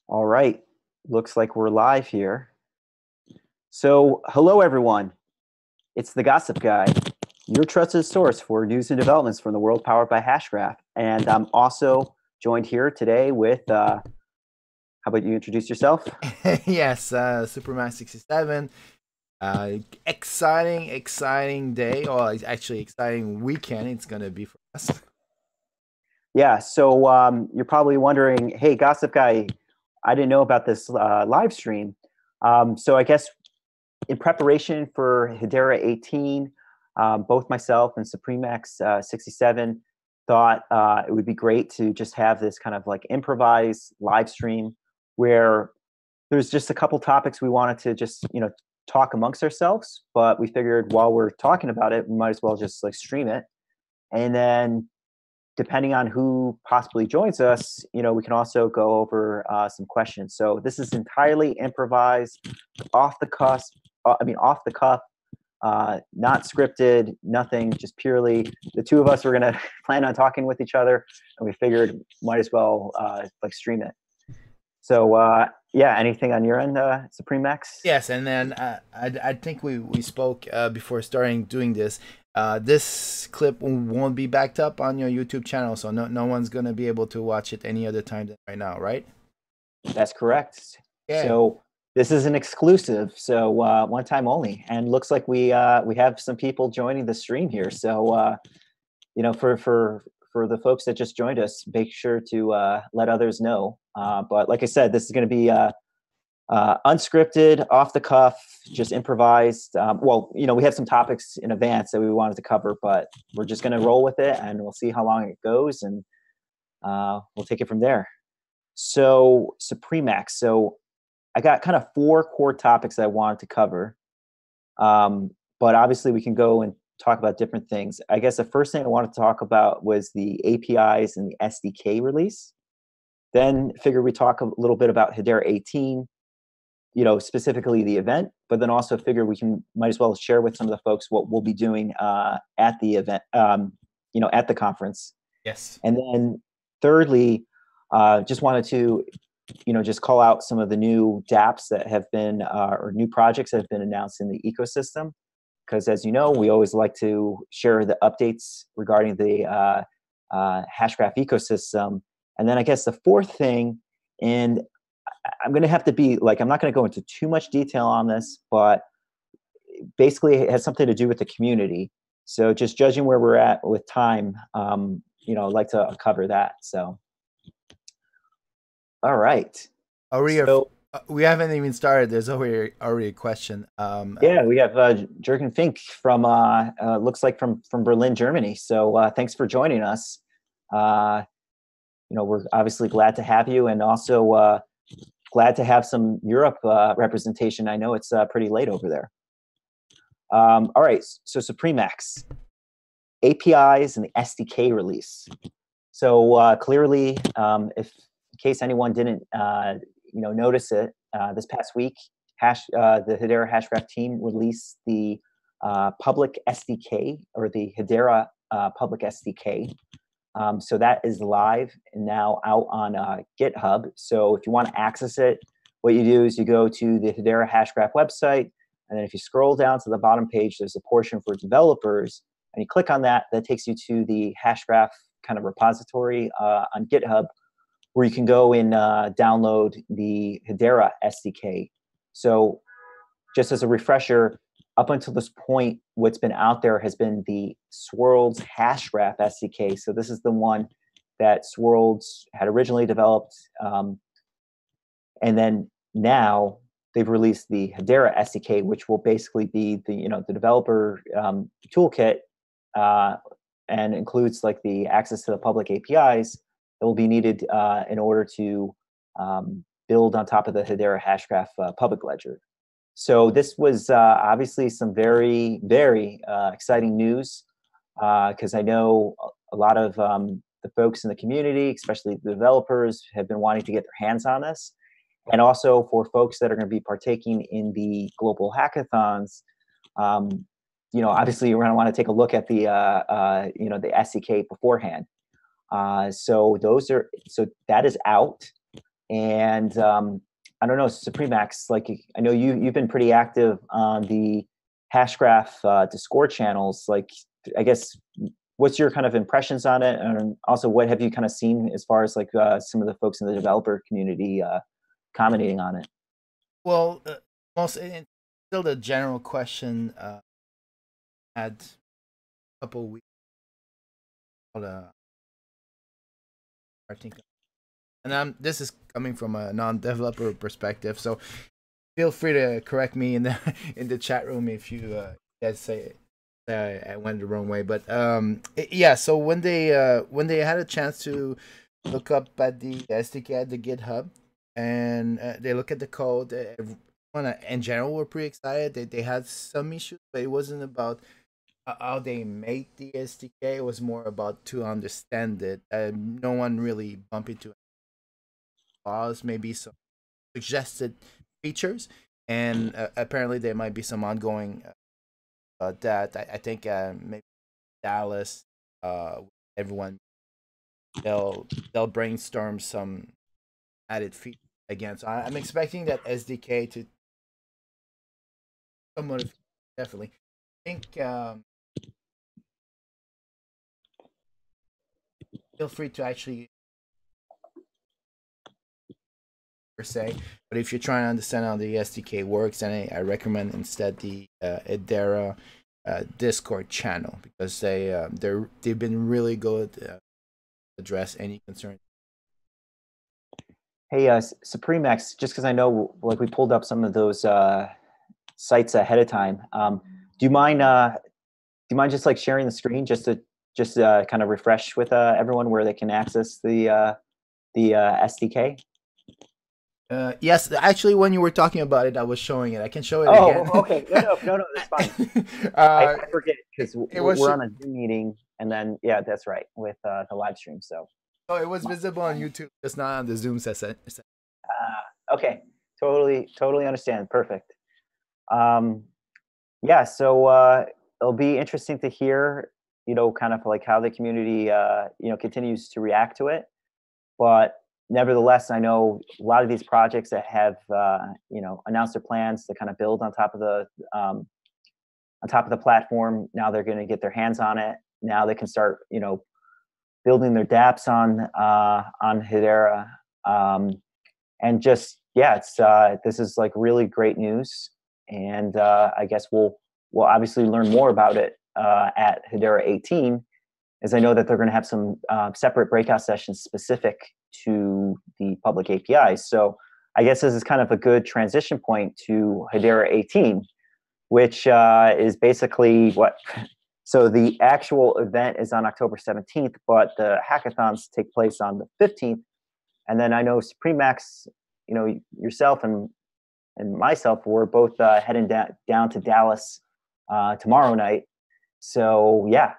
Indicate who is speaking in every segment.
Speaker 1: All right. Looks like we're live here. So, hello everyone. It's the Gossip Guy, your trusted source for news and developments from the world powered by Hashgraph. And I'm also joined here today with, how about you introduce yourself?
Speaker 2: Yes, Superman 67. Exciting day. Or it's actually exciting weekend. It's gonna be for us.
Speaker 1: Yeah. So, you're probably wondering, hey, Gossip Guy, I didn't know about this live stream. So, I guess in preparation for Hedera 18, both myself and SupremeX 67 thought it would be great to just have this kind of like improvised live stream where there's just a couple topics we wanted to just talk amongst ourselves, but we figured while we're talking about it, we might as well just like stream it, and then depending on who possibly joins us, we can also go over some questions. So this is entirely improvised, off the cusp. Off the cuff, not scripted, nothing. Just purely the two of us were gonna plan on talking with each other, and we figured might as well like stream it. So yeah, anything on your end, Supreme Max?
Speaker 2: Yes, and then I think we spoke before starting doing this. This clip won't be backed up on your YouTube channel, so no one's gonna be able to watch it any other time than right now, right?
Speaker 1: That's correct.
Speaker 2: Yeah.
Speaker 1: So this is an exclusive, so one time only, and looks like we have some people joining the stream here. So for the folks that just joined us, make sure to let others know. But like I said, this is going to be unscripted, off the cuff, just improvised. Well, we have some topics in advance that we wanted to cover, but we're just going to roll with it, and we'll see how long it goes, and we'll take it from there. So, Supremax. So, I got kind of four core topics I wanted to cover, but obviously we can go and talk about different things. I guess the first thing I wanted to talk about was the APIs and the SDK release. Then figure we talk a little bit about Hedera 18, specifically the event, but then also figure we might as well share with some of the folks what we'll be doing at the event, at the conference.
Speaker 2: Yes.
Speaker 1: And then thirdly, just wanted to, just call out some of the new dApps that have been, or new projects that have been announced in the ecosystem. Because as you know, we always like to share the updates regarding the Hashgraph ecosystem. And then I guess the fourth thing, and I'm going to have to be like, I'm not going to go into too much detail on this, but basically it has something to do with the community. So just judging where we're at with time, I'd like to cover that. So, all right. So
Speaker 2: We haven't even started. There's already a question.
Speaker 1: yeah, we have Jürgen Fink from looks like from Berlin, Germany. So thanks for joining us. Uh, we're obviously glad to have you, and also glad to have some Europe representation. I know it's pretty late over there. All right, so Supremax APIs and the SDK release. So clearly, if in case anyone didn't notice it, this past week, the Hedera Hashgraph team released the public SDK, or the Hedera public SDK. So that is live and now out on GitHub. So if you want to access it, what you do is you go to the Hedera Hashgraph website, and then if you scroll down to the bottom page, there's a portion for developers, and you click on that. That takes you to the Hashgraph kind of repository on GitHub, where you can go and download the Hedera SDK. So just as a refresher, up until this point, what's been out there has been the Swirlds Hashgraph SDK. So this is the one that Swirlds had originally developed. And then now they've released the Hedera SDK, which will basically be the developer toolkit, and includes like the access to the public APIs that will be needed in order to build on top of the Hedera Hashgraph public ledger. So this was obviously some very, very exciting news, because I know a lot of the folks in the community, especially the developers, have been wanting to get their hands on this. And also for folks that are going to be partaking in the global hackathons, obviously you're going to want to take a look at the SDK beforehand. So that is out. And I don't know, Supremax, like I know you've been pretty active on the Hashgraph Discord channels. Like, I guess, what's your kind of impressions on it, and also what have you kind of seen as far as like some of the folks in the developer community commenting on it?
Speaker 2: Well, most still the general question had a couple weeks. I think, and this is coming from a non-developer perspective, so feel free to correct me in the in the chat room if you guys say I went the wrong way. But yeah, so when they had a chance to look up at the SDK at the GitHub, and they look at the code, everyone in general were pretty excited. They had some issues, but it wasn't about how they made the SDK. It was more about to understand it. No one really bumped into flaws, maybe some suggested features, and apparently there might be some ongoing that I think maybe Dallas, everyone they'll brainstorm some added features again. So I'm expecting that SDK to somewhat definitely. I think feel free to actually per se, but if you're trying to understand how the SDK works, then I recommend instead the Hedera Discord channel, because they've been really good to address any concerns.
Speaker 1: Hey, Supremax, just because I know, like, we pulled up some of those sites ahead of time. Do you mind just like sharing the screen just to kind of refresh with everyone where they can access the SDK?
Speaker 2: Yes, actually, when you were talking about it, I was showing it. I can show it again.
Speaker 1: Oh, okay. No, that's fine. I forget because we're on a Zoom meeting, and then yeah, that's right, with the live stream. So.
Speaker 2: Oh, it was visible on YouTube, just not on the Zoom session.
Speaker 1: Okay, totally understand. Perfect. Yeah, so it'll be interesting to hear, kind of like how the community, continues to react to it. But nevertheless, I know a lot of these projects that have, announced their plans to kind of build on top of the platform. Now they're going to get their hands on it. Now they can start, building their dApps on Hedera, and just this is like really great news. And I guess we'll obviously learn more about it at Hedera 18, as I know that they're going to have some separate breakout sessions specific to the public APIs. So I guess this is kind of a good transition point to Hedera 18, which is basically what. So the actual event is on October 17th, but the hackathons take place on the 15th. And then I know Supremax, yourself and myself, we're both heading down to Dallas tomorrow night. So yeah,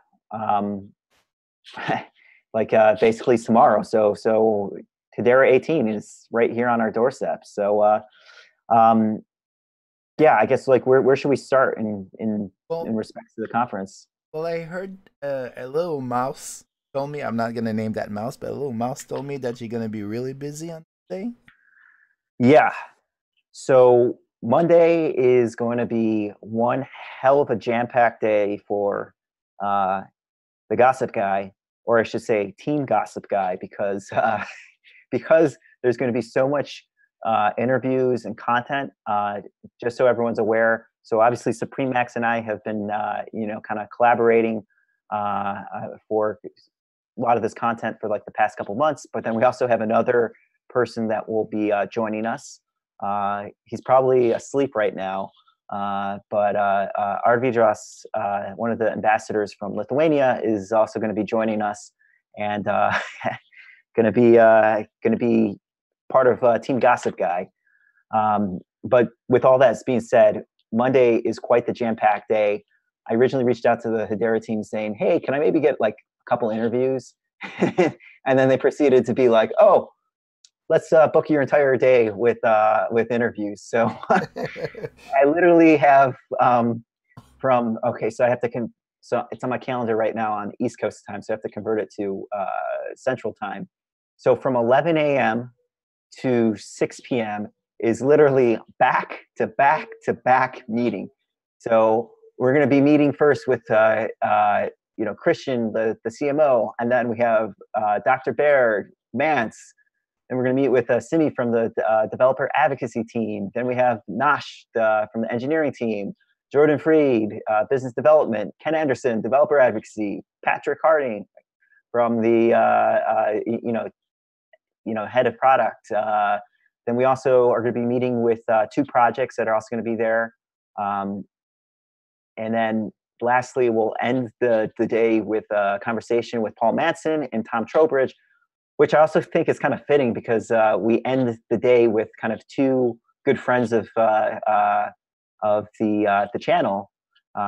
Speaker 1: like basically tomorrow. So Hedera 18 is right here on our doorstep. So yeah, I guess like where should we start in respect to the conference?
Speaker 2: Well, I heard a little mouse told me, I'm not gonna name that mouse, but a little mouse told me that you're gonna be really busy on today.
Speaker 1: Yeah. So Monday is going to be one hell of a jam-packed day for the Gossip Guy, or I should say Team Gossip Guy, because because there's going to be so much interviews and content. Just so everyone's aware, so obviously Supremax and I have been kind of collaborating for a lot of this content for like the past couple months. But then we also have another person that will be joining us. He's probably asleep right now, but Arvidras, one of the ambassadors from Lithuania, is also going to be joining us, and going to be part of Team Gossip Guy. But with all that being said, Monday is quite the jam-packed day. I originally reached out to the Hedera team saying, "Hey, can I maybe get like a couple interviews?" And then they proceeded to be like, "Oh, let's book your entire day with interviews." So I literally have so I have to so it's on my calendar right now on East Coast time, so I have to convert it to Central time. So from 11 a.m. to 6 p.m. is literally back to back to back meeting. So we're going to be meeting first with Christian, the CMO, and then we have Dr. Baird, Mance, and we're going to meet with Simi from the developer advocacy team. Then we have Nash from the engineering team, Jordan Freed, business development, Ken Anderson, developer advocacy, Patrick Harding from the head of product. Then we also are going to be meeting with 2 projects that are also going to be there. And then lastly, we'll end the day with a conversation with Paul Matson and Tom Trowbridge, which I also think is kind of fitting because we end the day with kind of 2 good friends of the channel.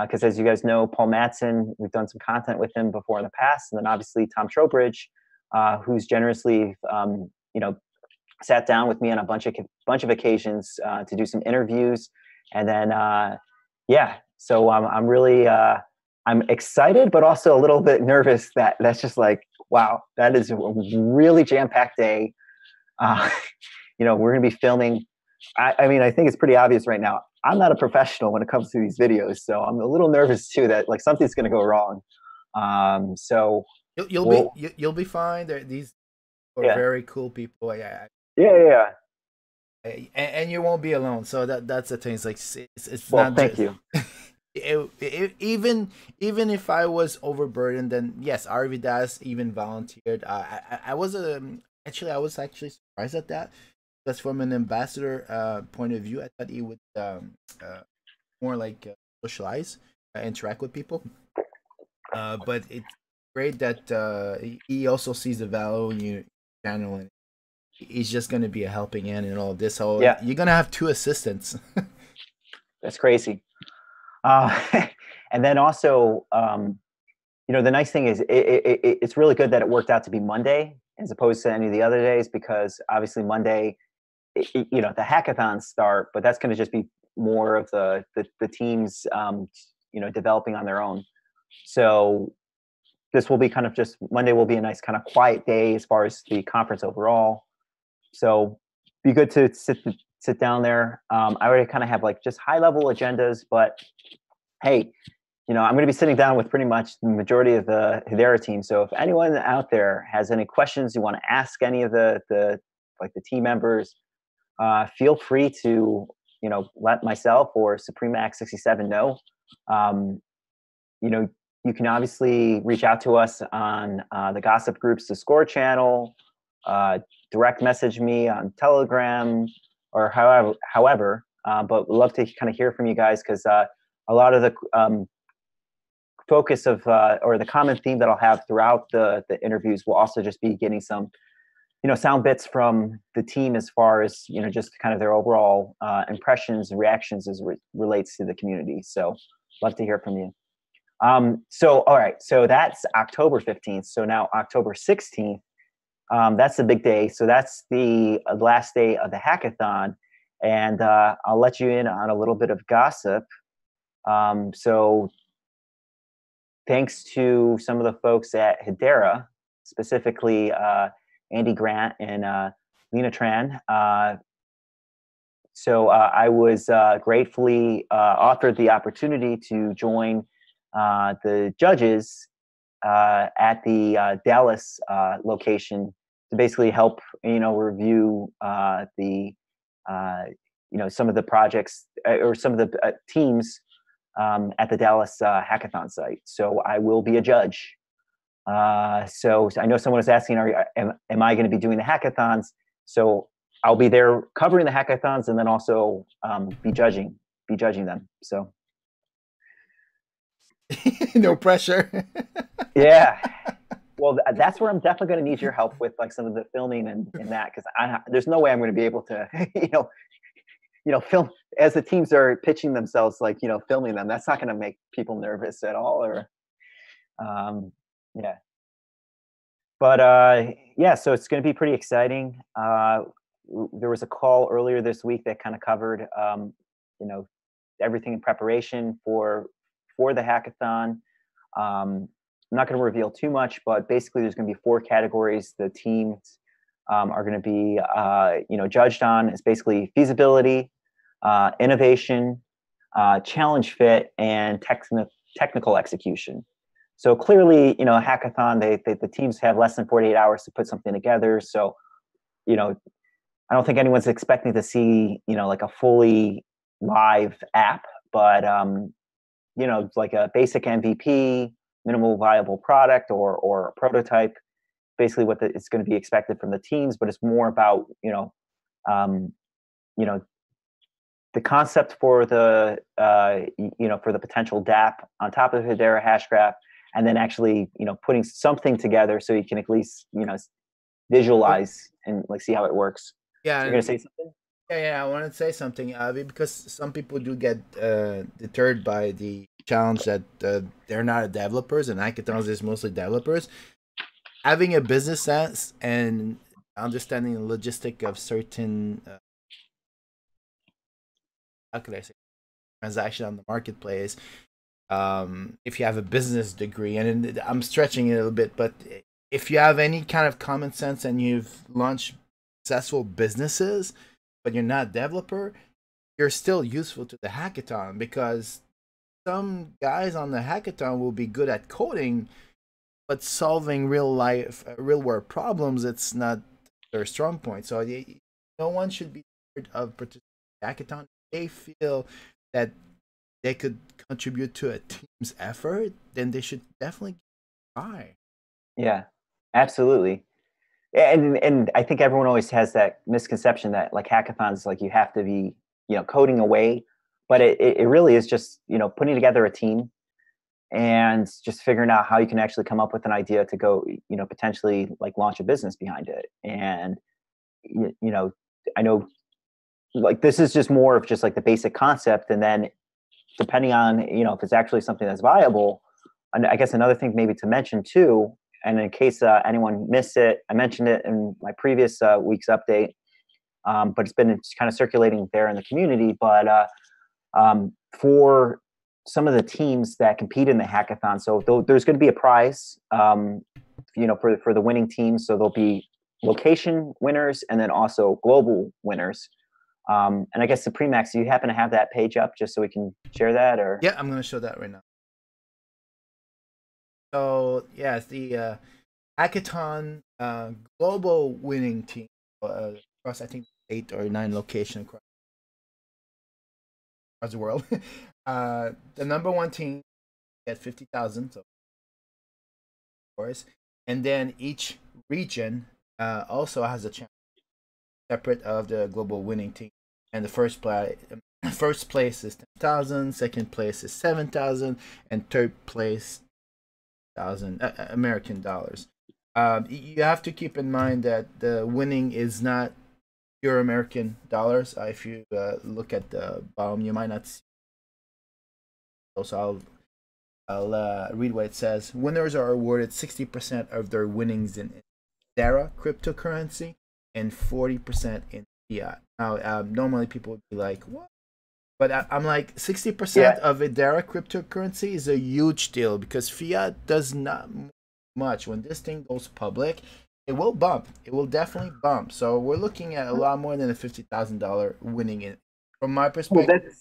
Speaker 1: Because as you guys know, Paul Matson, we've done some content with him before in the past, and then obviously Tom Trowbridge, who's generously sat down with me on a bunch of occasions to do some interviews, and then so I'm really I'm excited, but also a little bit nervous that's just like, wow, that is a really jam-packed day. We're going to be filming. I mean, I think it's pretty obvious right now. I'm not a professional when it comes to these videos, so I'm a little nervous too that like something's going to go wrong. So
Speaker 2: you'll be fine. These are very cool people.
Speaker 1: Yeah.
Speaker 2: And you won't be alone. So that's the thing. It's like it's
Speaker 1: well,
Speaker 2: not.
Speaker 1: Thank you.
Speaker 2: Even if I was overburdened, then yes, Arvi Das even volunteered. I was actually surprised at that. That's from an ambassador point of view. I thought he would more like socialize, interact with people. But it's great that he also sees the value in your channel, and he's just going to be a helping hand in all of this. So you're going to have 2 assistants.
Speaker 1: That's crazy. And then also, the nice thing is it's really good that it worked out to be Monday as opposed to any of the other days, because obviously Monday, the hackathons start, but that's going to just be more of the teams, developing on their own. So this will be kind of just Monday will be a nice kind of quiet day as far as the conference overall. So be good to sit down there. I already kind of have like just high level agendas, but hey, I'm going to be sitting down with pretty much the majority of the Hedera team. So if anyone out there has any questions you want to ask any of the team members, feel free to, let myself or SupremeMax67 know. You can obviously reach out to us on the Gossip Group's Discord channel, direct message me on Telegram, or however. But we'd love to kind of hear from you guys, because a lot of the focus of or the common theme that I'll have throughout the interviews will also just be getting some sound bits from the team as far as just kind of their overall impressions and reactions as relates to the community. So love to hear from you. So all right, so that's October 15th. So now October 16th, that's the big day. So that's the last day of the hackathon, and I'll let you in on a little bit of gossip. So thanks to some of the folks at Hedera, specifically Andy Grant and Lena Tran. So I was gratefully offered the opportunity to join the judges at the Dallas location to basically help, review the, some of the projects or some of the teams at the Dallas hackathon site. So I will be a judge. So I know someone was asking, am I going to be doing the hackathons? So I'll be there covering the hackathons and then also be judging them. So
Speaker 2: no pressure.
Speaker 1: Yeah. Well, that's where I'm definitely going to need your help with like some of the filming and that, because there's no way I'm going to be able to, film as the teams are pitching themselves, like, filming them. That's not going to make people nervous at all, or, yeah. But so it's going to be pretty exciting. There was a call earlier this week that kind of covered, everything in preparation for the hackathon. I'm not going to reveal too much, but basically there's going to be 4 categories the teams are going to be judged on is basically feasibility, innovation, challenge fit, and technical execution. So clearly, a hackathon, the teams have less than 48 hours to put something together. So, I don't think anyone's expecting to see, like a fully live app, but, like a basic MVP, minimal viable product or a prototype, basically what it's going to be expected from the teams, but it's more about, um, you know, the concept for the for the potential DApp on top of Hedera Hashgraph, and then actually putting something together so you can at least visualize and like see how it works.
Speaker 2: Yeah,
Speaker 1: So you're gonna say something?
Speaker 2: yeah. I want to say something, because some people do get deterred by the challenge that they're not developers, and hackathons is mostly developers. Having a business sense and understanding the logistic of certain how could I say transaction on the marketplace. If you have a business degree, and I'm stretching it a little bit, but if you have any kind of common sense and you've launched successful businesses, but you're not a developer, you're still useful to the hackathon, because some guys on the hackathon will be good at coding, but solving real world problems, it's not their strong point. So no one should be scared of participating in the hackathon. They feel that they could contribute to a team's effort, then they should definitely try.
Speaker 1: Yeah, absolutely. And I think everyone always has that misconception that like hackathons, like you have to be coding away, but it really is just putting together a team and just figuring out how you can actually come up with an idea to go potentially like launch a business behind it. And I know like this is just more of just like the basic concept, and then depending on if it's actually something that's viable. And I guess another thing maybe to mention too, and in case anyone missed it, I mentioned it in my previous week's update, but it's been kind of circulating there in the community. But for some of the teams that compete in the hackathon, so there's going to be a prize, for the winning team. So there'll be location winners and then also global winners. And I guess Supremax, do you happen to have that page up just so we can share that? Or
Speaker 2: yeah, I'm going to show that right now. So yeah, it's the hackathon global winning team across I think 8 or 9 locations across the world. The number one team at 50,000, so of course, and then each region also has a chance separate of the global winning team. And the first place is 10,000, second place is 7,000, and third place American dollars. You have to keep in mind that the winning is not pure American dollars. If you look at the bottom, you might not see. So I'll read what it says. Winners are awarded 60% of their winnings in Hedera cryptocurrency and 40% in fiat. Now, normally people would be like, what? But I'm like, 60% of Hedera cryptocurrency is a huge deal, because fiat does not move much. When this thing goes public, it will bump. It will definitely bump. So we're looking at a lot more than a $50,000 winning in. From my perspective.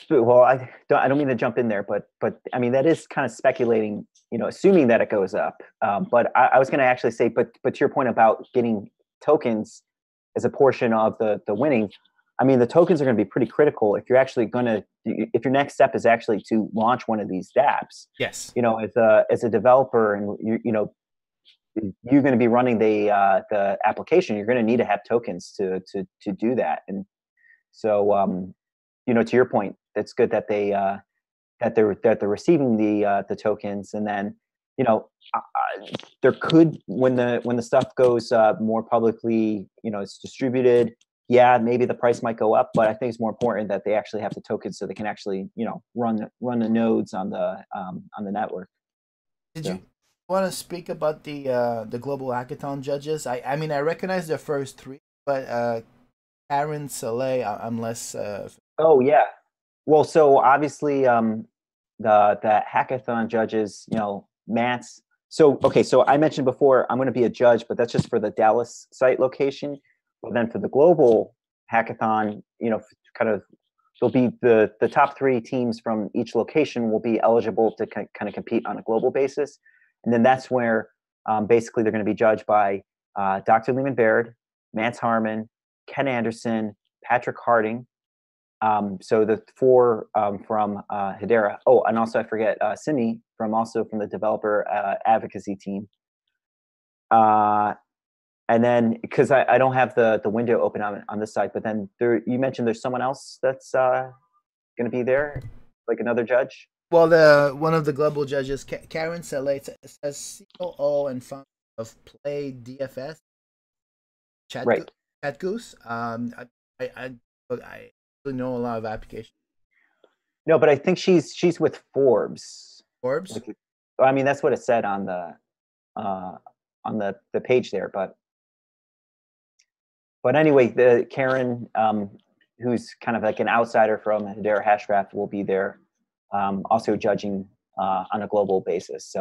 Speaker 1: Well, I don't mean to jump in there, but I mean that is kind of speculating, assuming that it goes up. But I was going to actually say, but to your point about getting tokens as a portion of the winning, I mean the tokens are going to be pretty critical if you're actually if your next step is actually to launch one of these dApps.
Speaker 2: Yes.
Speaker 1: As a developer, and you're going to be running the application, you're going to need to have tokens to do that. And so to your point, it's good that they're receiving the tokens, and then there could, when the stuff goes more publicly, it's distributed. Yeah, maybe the price might go up, but I think it's more important that they actually have the tokens so they can actually run the nodes on the network.
Speaker 2: Did you want to speak about the global hackathon judges? I mean I recognize the first 3, but Aaron Saleh, I'm less.
Speaker 1: Oh yeah, well, so obviously the hackathon judges, Mats, So, okay, so I mentioned before I'm going to be a judge, but that's just for the Dallas site location. Well, then for the global hackathon, kind of there'll be the top 3 teams from each location will be eligible to kind of compete on a global basis, and then that's where basically they're going to be judged by Dr. Lehman Baird, Mance Harmon, Ken Anderson, Patrick Harding. So the 4 from Hedera. Oh, and also I forget Simi from the developer advocacy team. And then because I don't have the window open on this side, but then you mentioned there's someone else that's going to be there, like another judge.
Speaker 2: Well, one of the global judges, Karen Saleh, says COO and founder of Play DFS,
Speaker 1: Right.
Speaker 2: Chat Goose. I really know a lot of applications.
Speaker 1: No, but I think she's with Forbes.
Speaker 2: Forbes.
Speaker 1: I mean, that's what it said on the page there, but anyway, the Karen, who's kind of like an outsider from Hedera Hashgraph, will be there, also judging on a global basis.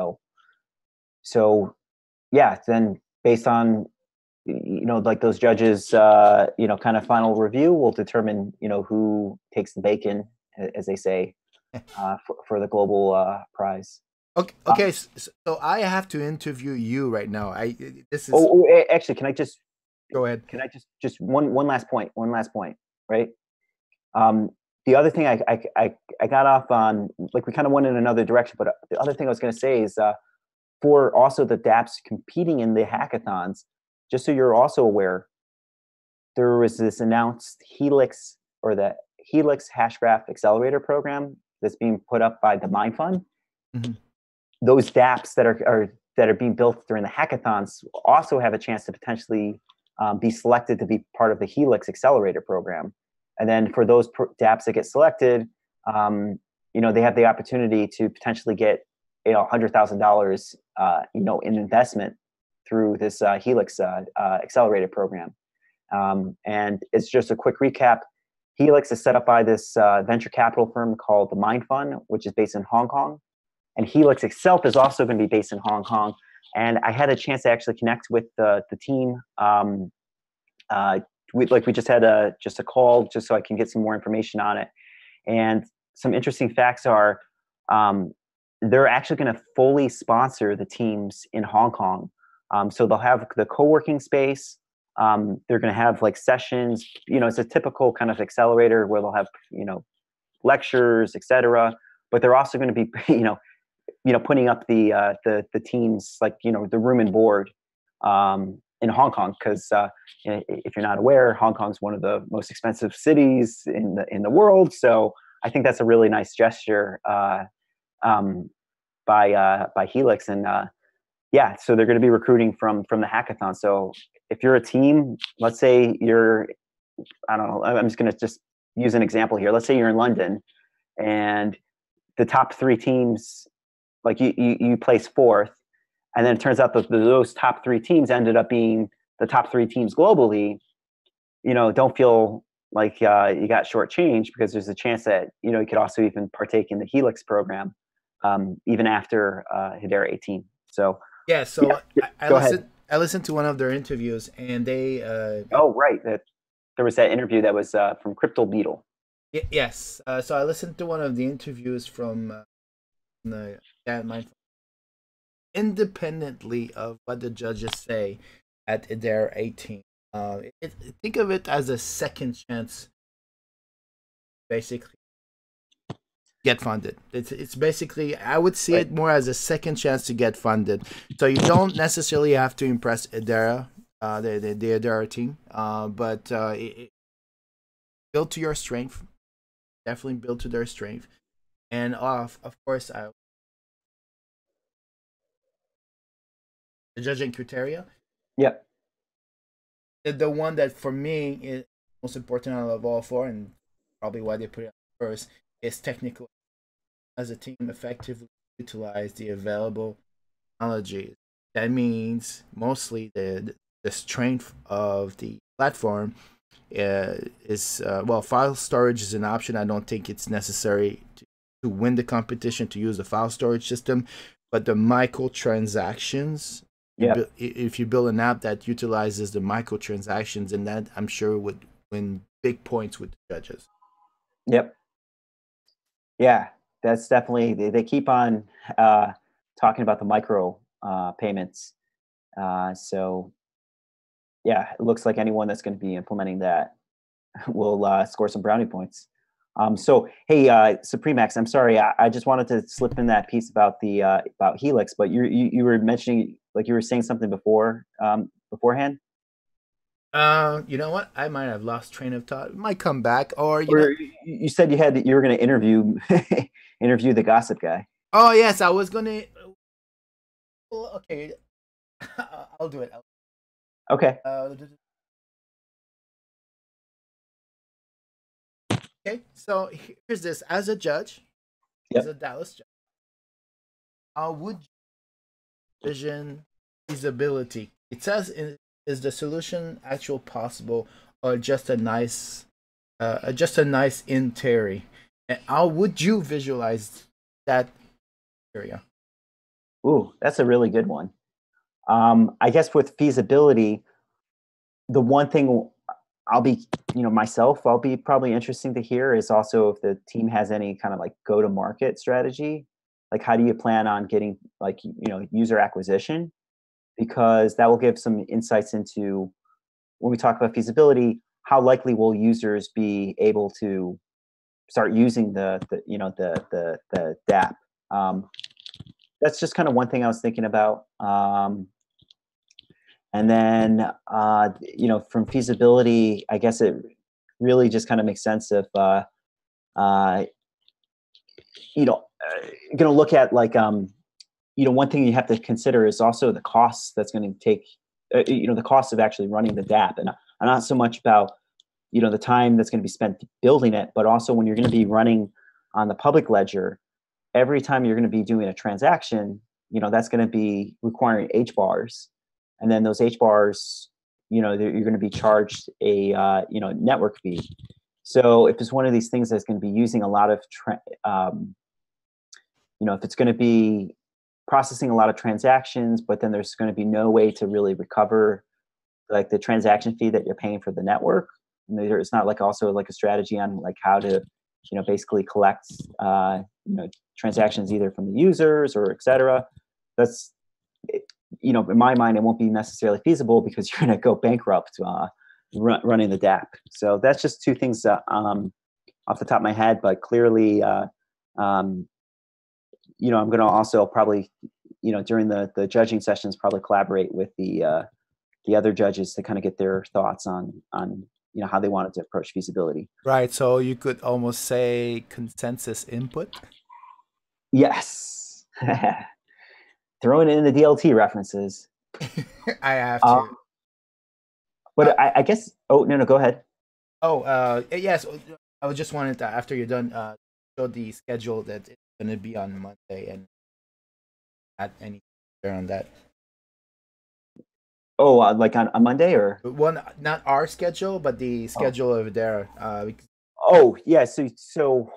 Speaker 1: So yeah, then based on like those judges, kind of final review will determine who takes the bacon, as they say, for the global prize.
Speaker 2: Okay. So I have to interview you right now. This is.
Speaker 1: Actually, can I just
Speaker 2: go ahead?
Speaker 1: Can I just one last point? Right. The other thing I got off on, like we kind of went in another direction, but the other thing I was going to say is for also the dApps competing in the hackathons, just so you're also aware, there was this announced Helix or the Helix Hashgraph Accelerator program that's being put up by the Mind Fund.
Speaker 2: Mm-hmm.
Speaker 1: Those dApps that are being built during the hackathons also have a chance to potentially be selected to be part of the Helix Accelerator program. And then for those dApps that get selected, they have the opportunity to potentially get $100,000 in investment through this Helix Accelerator program. And it's just a quick recap. Helix is set up by this venture capital firm called the Mind Fund, which is based in Hong Kong. And Helix itself is also going to be based in Hong Kong. And I had a chance to actually connect with the team. We just had a call just so I can get some more information on it. And some interesting facts are they're actually going to fully sponsor the teams in Hong Kong. So they'll have the co-working space. They're going to have like sessions. It's a typical kind of accelerator where they'll have lectures, etc. But they're also going to be putting up the teams, like the room and board in Hong Kong, because if you're not aware, Hong Kong's one of the most expensive cities in the world. So I think that's a really nice gesture by Helix, and so they're going to be recruiting from the hackathon. So if you're a team, let's say I don't know, I'm just going to use an example here. Let's say you're in London, and the top 3 teams, like you place 4th, and then it turns out that those top 3 teams ended up being the top 3 teams globally. Don't feel like you got shortchanged, because there's a chance that you could also even partake in the Helix program even after Hedera 18. So
Speaker 2: yeah. So
Speaker 1: yeah,
Speaker 2: I listened to one of their interviews, and they.
Speaker 1: Right. There was that interview that was from Crypto Beetle.
Speaker 2: Yes. So I listened to one of the interviews from the Mind, independently of what the judges say at Hedera 18. Think of it as a second chance, basically, get funded. It's basically, I would see it more as a second chance to get funded. So you don't necessarily have to impress Hedera, the Hedera team, but build to your strength. Definitely build to their strength, and of course, the judging criteria.
Speaker 1: Yep.
Speaker 2: The one that for me is most important out of all 4, and probably why they put it first, is technical. As a team effectively utilize the available technologies. That means mostly the strength of the platform is file storage is an option. I don't think it's necessary to win the competition to use the file storage system, but the microtransactions.
Speaker 1: Yeah.
Speaker 2: If you build an app that utilizes the microtransactions, and that I'm sure would win big points with the judges.
Speaker 1: Yep. Yeah, that's definitely they keep on talking about the micro payments. So yeah, it looks like anyone that's going to be implementing that will score some brownie points. So hey, Supremax, I'm sorry, I just wanted to slip in that piece about the about Helix, but you were mentioning, like you were saying something before beforehand.
Speaker 2: You know what? I might have lost train of thought. It might come back, or
Speaker 1: Or you said you were going to interview interview the gossip guy.
Speaker 2: Oh yes, I was gonna. Well, okay, I'll do it.
Speaker 1: Okay.
Speaker 2: Okay, so here's this. As a judge, as
Speaker 1: Yep.
Speaker 2: a Dallas judge, how would you vision feasibility? It says, is the solution actual possible, or just a nice in theory? And how would you visualize that area?
Speaker 1: Ooh, that's a really good one. I guess with feasibility, the one thing I'll be, myself, I'll be probably interesting to hear is also if the team has any kind of like go to market strategy. Like, how do you plan on getting like, user acquisition? Because that will give some insights into when we talk about feasibility, how likely will users be able to start using the DApp? That's just kind of one thing I was thinking about. And then, from feasibility, I guess it really just kind of makes sense if, uh, going to look at like, one thing you have to consider is also the costs that's going to take, the cost of actually running the DApp. And not so much about, the time that's going to be spent building it, but also when you're going to be running on the public ledger, every time you're going to be doing a transaction, that's going to be requiring HBARs. And then those HBARs, you're going to be charged a network fee. So if it's one of these things that's going to be using a lot of, if it's going to be processing a lot of transactions, but then there's going to be no way to really recover like the transaction fee that you're paying for the network. And it's not like also like a strategy on like how to, basically collect, transactions either from the users or et cetera. That's, in my mind, it won't be necessarily feasible because you're going to go bankrupt running the DApp. So that's just two things off the top of my head, but clearly, I'm going to also probably, during the judging sessions, probably collaborate with the other judges to kind of get their thoughts on how they wanted to approach feasibility.
Speaker 2: Right. So you could almost say consensus input.
Speaker 1: Yes. Throwing in the DLT references.
Speaker 2: I have to.
Speaker 1: But I guess. Oh no, go ahead.
Speaker 2: Oh, yes. I was just wanted to, after you're done, show the schedule that it's going to be on Monday, and add any on that.
Speaker 1: Oh, like on Monday or
Speaker 2: one? Not our schedule, but the schedule over there.
Speaker 1: Oh yeah. So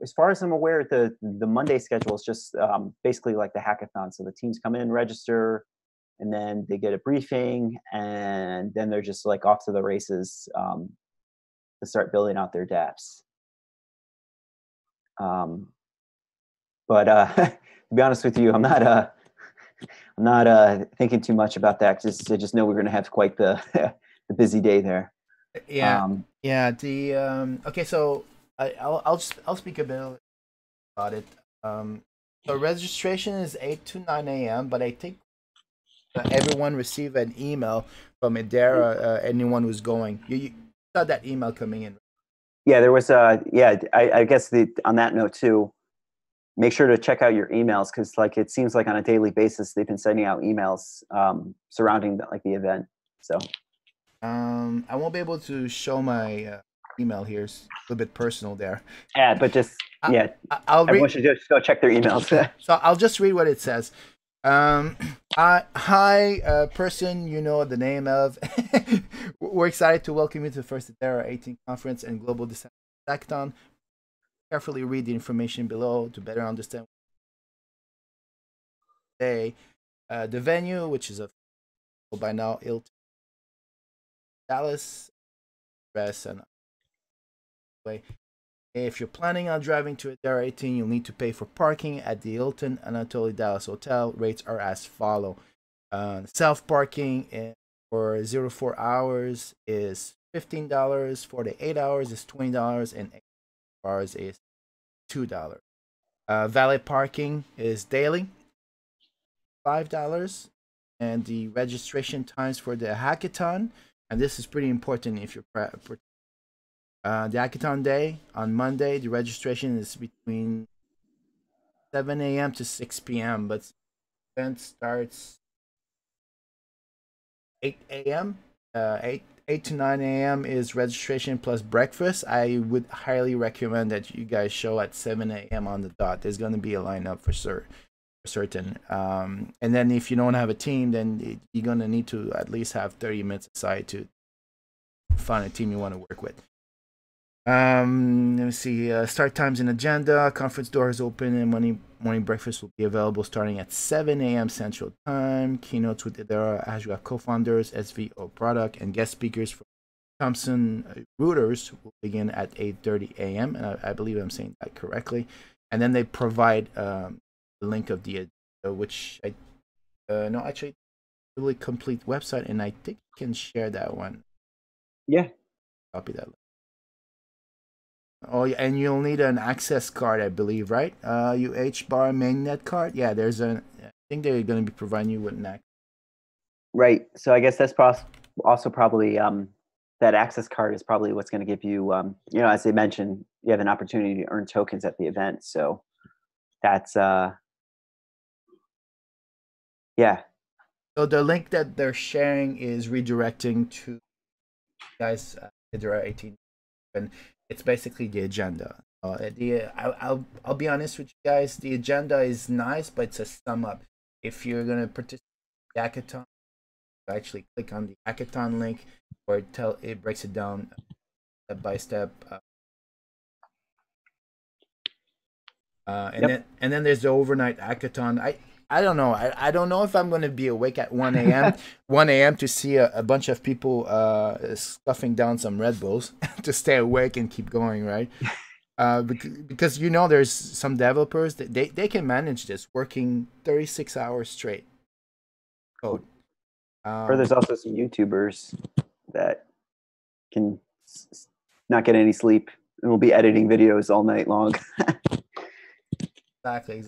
Speaker 1: as far as I'm aware, the Monday schedule is just basically like the hackathon. So the teams come in, register, and then they get a briefing, and then they're just like off to the races to start building out their dApps. But to be honest with you, I'm not thinking too much about that. I just know we're going to have quite the the busy day there.
Speaker 2: Yeah, yeah. The okay, so I'll speak a bit about it. The registration is 8 to 9 a.m., but I think everyone received an email from Hedera. Anyone who's going, you saw that email coming in.
Speaker 1: Yeah, there was I guess on that note too, make sure to check out your emails because like it seems like on a daily basis they've been sending out emails surrounding the event. So
Speaker 2: I won't be able to show my email here. It's a little bit personal there.
Speaker 1: Yeah, but just everyone should just go check their emails.
Speaker 2: So I'll just read what it says. Hi, person you know the name of. We're excited to welcome you to the first Hedera 18 conference and global hackathon. Carefully read the information below to better understand. day. The venue, which is a by now Hilton Dallas, rest and way. If you're planning on driving to Hedera 18, you'll need to pay for parking at the Hilton Anatoly Dallas Hotel. Rates are as follow. Self-parking for 0 to 4 hours is $15. 4 to 8 hours is $20, and 8 hours is $2. Valet parking is daily, $5, and the registration times for the hackathon, and this is pretty important if you're the hackathon day on Monday, the registration is between 7 a.m. to 6 p.m., but the event starts 8 a.m. 8 to 9 a.m. is registration plus breakfast. I would highly recommend that you guys show at 7 a.m. on the dot. There's going to be a lineup for certain. And then if you don't have a team, then you're going to need to at least have 30 minutes aside to find a team you want to work with. Let me see. Start times and agenda. Conference doors open and morning breakfast will be available starting at 7 a.m. Central Time. Keynotes with Hedera Hashgraph co-founders, SVO product, and guest speakers from Thomson Reuters will begin at 8:30 a.m. And I believe I'm saying that correctly. And then they provide the link of the agenda, which no, actually, really complete website, and I think you can share that one.
Speaker 1: Yeah.
Speaker 2: Copy that link. Oh, yeah, and you'll need an access card, I believe, right? UH-bar mainnet card. Yeah, there's I think they're going to be providing you with an access.
Speaker 1: Right. So I guess that's also probably that access card is probably what's going to give you, you know, as they mentioned, you have an opportunity to earn tokens at the event. So that's yeah.
Speaker 2: So the link that they're sharing is redirecting to guys Hedera 18, and it's basically the agenda. I'll be honest with you guys. The agenda is nice, but it's a sum up. If you're gonna participate in the hackathon, you actually click on the hackathon link, where it breaks it down step by step. And then there's the overnight hackathon. I don't know. I don't know if I'm going to be awake at 1 a.m. 1 a.m. to see a bunch of people stuffing down some Red Bulls to stay awake and keep going, right? Because you know, there's some developers that they can manage this working 36 hours straight code.
Speaker 1: Or there's also some YouTubers that can not get any sleep and will be editing videos all night long.
Speaker 2: Exactly.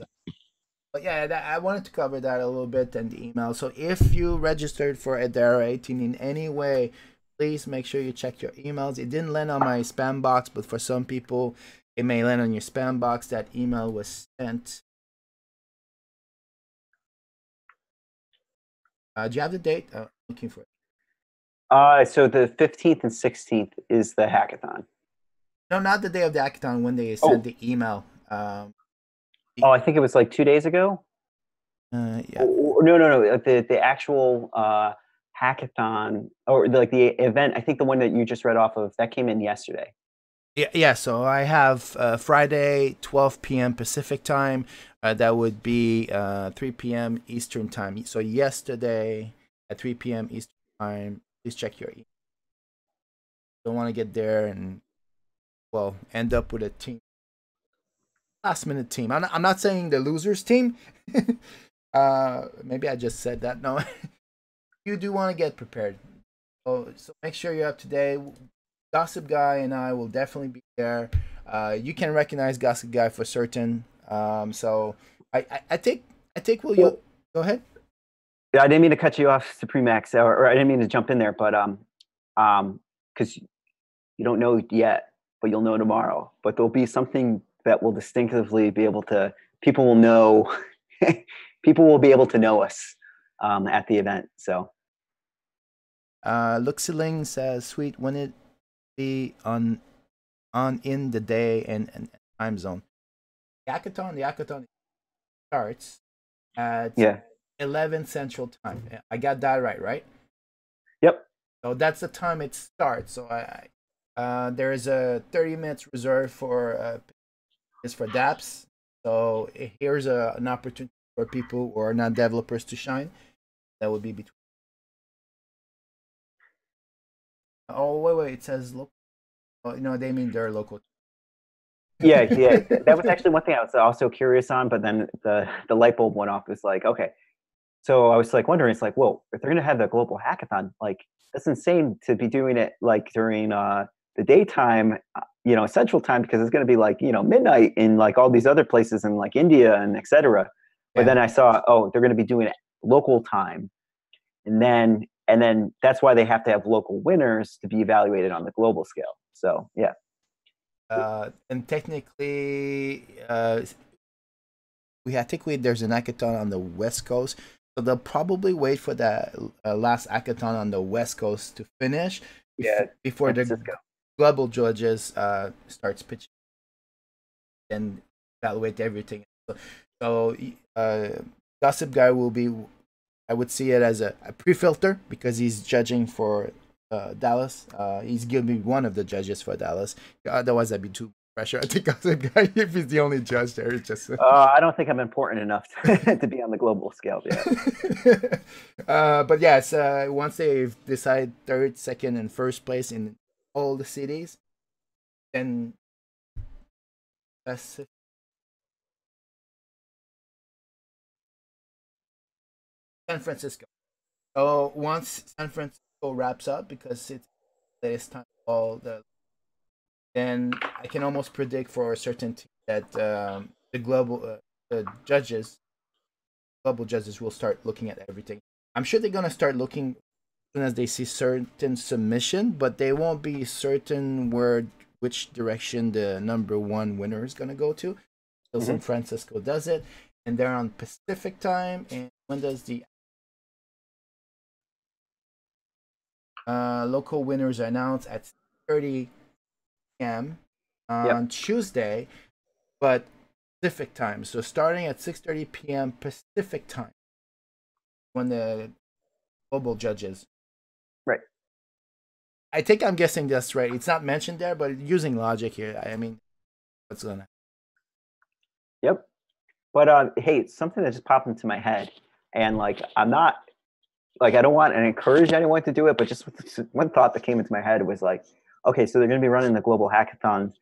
Speaker 2: But yeah, I wanted to cover that a little bit in the email. So if you registered for Hedera 18 in any way, please make sure you check your emails. It didn't land on my spam box, but for some people, it may land on your spam box. That email was sent. Do you have the date? I'm looking for it.
Speaker 1: So the 15th and 16th is the hackathon.
Speaker 2: No, not the day of the hackathon, when they sent the email.
Speaker 1: I think it was like 2 days ago.
Speaker 2: Yeah.
Speaker 1: No. The actual hackathon, or like the event. I think the one that you just read off of, that came in yesterday.
Speaker 2: Yeah. So I have Friday, 12 p.m. Pacific time. That would be 3 p.m. Eastern time. So yesterday at 3 p.m. Eastern time. Please check your email. Don't want to get there and end up with a team. Last minute team. I'm not saying the losers team. Maybe I just said that. No, you do want to get prepared. So make sure you're up to date. Gossip Guy and I will definitely be there. You can recognize Gossip Guy for certain. So I think go ahead.
Speaker 1: Yeah, I didn't mean to cut you off, Supremax, or I didn't mean to jump in there, but because you don't know yet, but you'll know tomorrow. But there'll be something that will distinctively be able to, people will know, people will be able to know us at the event. So,
Speaker 2: Luxiling says, "Sweet, when it be on in the day and time zone." The hackathon starts at 11 Central Time. I got that right?
Speaker 1: Yep.
Speaker 2: So that's the time it starts. So there is a 30 minutes reserved for dApps. So here's an opportunity for people who are not developers to shine. That would be between. Oh wait, it says local. Oh, no, they mean they're local.
Speaker 1: Yeah, yeah. That was actually one thing I was also curious on, but then the light bulb went off. It was like, okay. So I was like wondering, it's like, well, if they're gonna have the global hackathon, like that's insane to be doing it like during the daytime, Central Time, because it's gonna be like, midnight in like all these other places in like India and etc. But
Speaker 2: Yeah.
Speaker 1: then I saw, oh, they're gonna be doing it local time. And then that's why they have to have local winners to be evaluated on the global scale. So yeah.
Speaker 2: And technically, I think there's an hackathon on the West Coast, so they'll probably wait for that last hackathon on the West Coast to finish before the global judges starts pitching and evaluate everything. So Gossip Guy will be, I would see it as a pre-filter because he's judging for Dallas. He's going to be one of the judges for Dallas. Otherwise, that'd be too pressure. I think Gossip Guy, if he's the only judge there, it's just.
Speaker 1: I don't think I'm important enough to be on the global scale yet.
Speaker 2: But yes, once they've decided third, second, and first place in all the cities, then San Francisco. So once San Francisco wraps up, because it's time for all then I can almost predict for a certainty that the global judges will start looking at everything. I'm sure they're gonna start looking as soon as they see certain submission, but they won't be certain which direction the number one winner is gonna go to. So San Francisco does it, and they're on Pacific time. And when does the local winners are announced at 6:30 p.m. on Tuesday, but Pacific time. So starting at 6:30 p.m. Pacific time, when the global judges.
Speaker 1: Right.
Speaker 2: I think I'm guessing that's right. It's not mentioned there, but using logic here, I mean, what's gonna?
Speaker 1: Yep. But hey, something that just popped into my head, and like I'm not like I don't want to encourage anyone to do it, but just one thought that came into my head was like, okay, so they're going to be running the global hackathon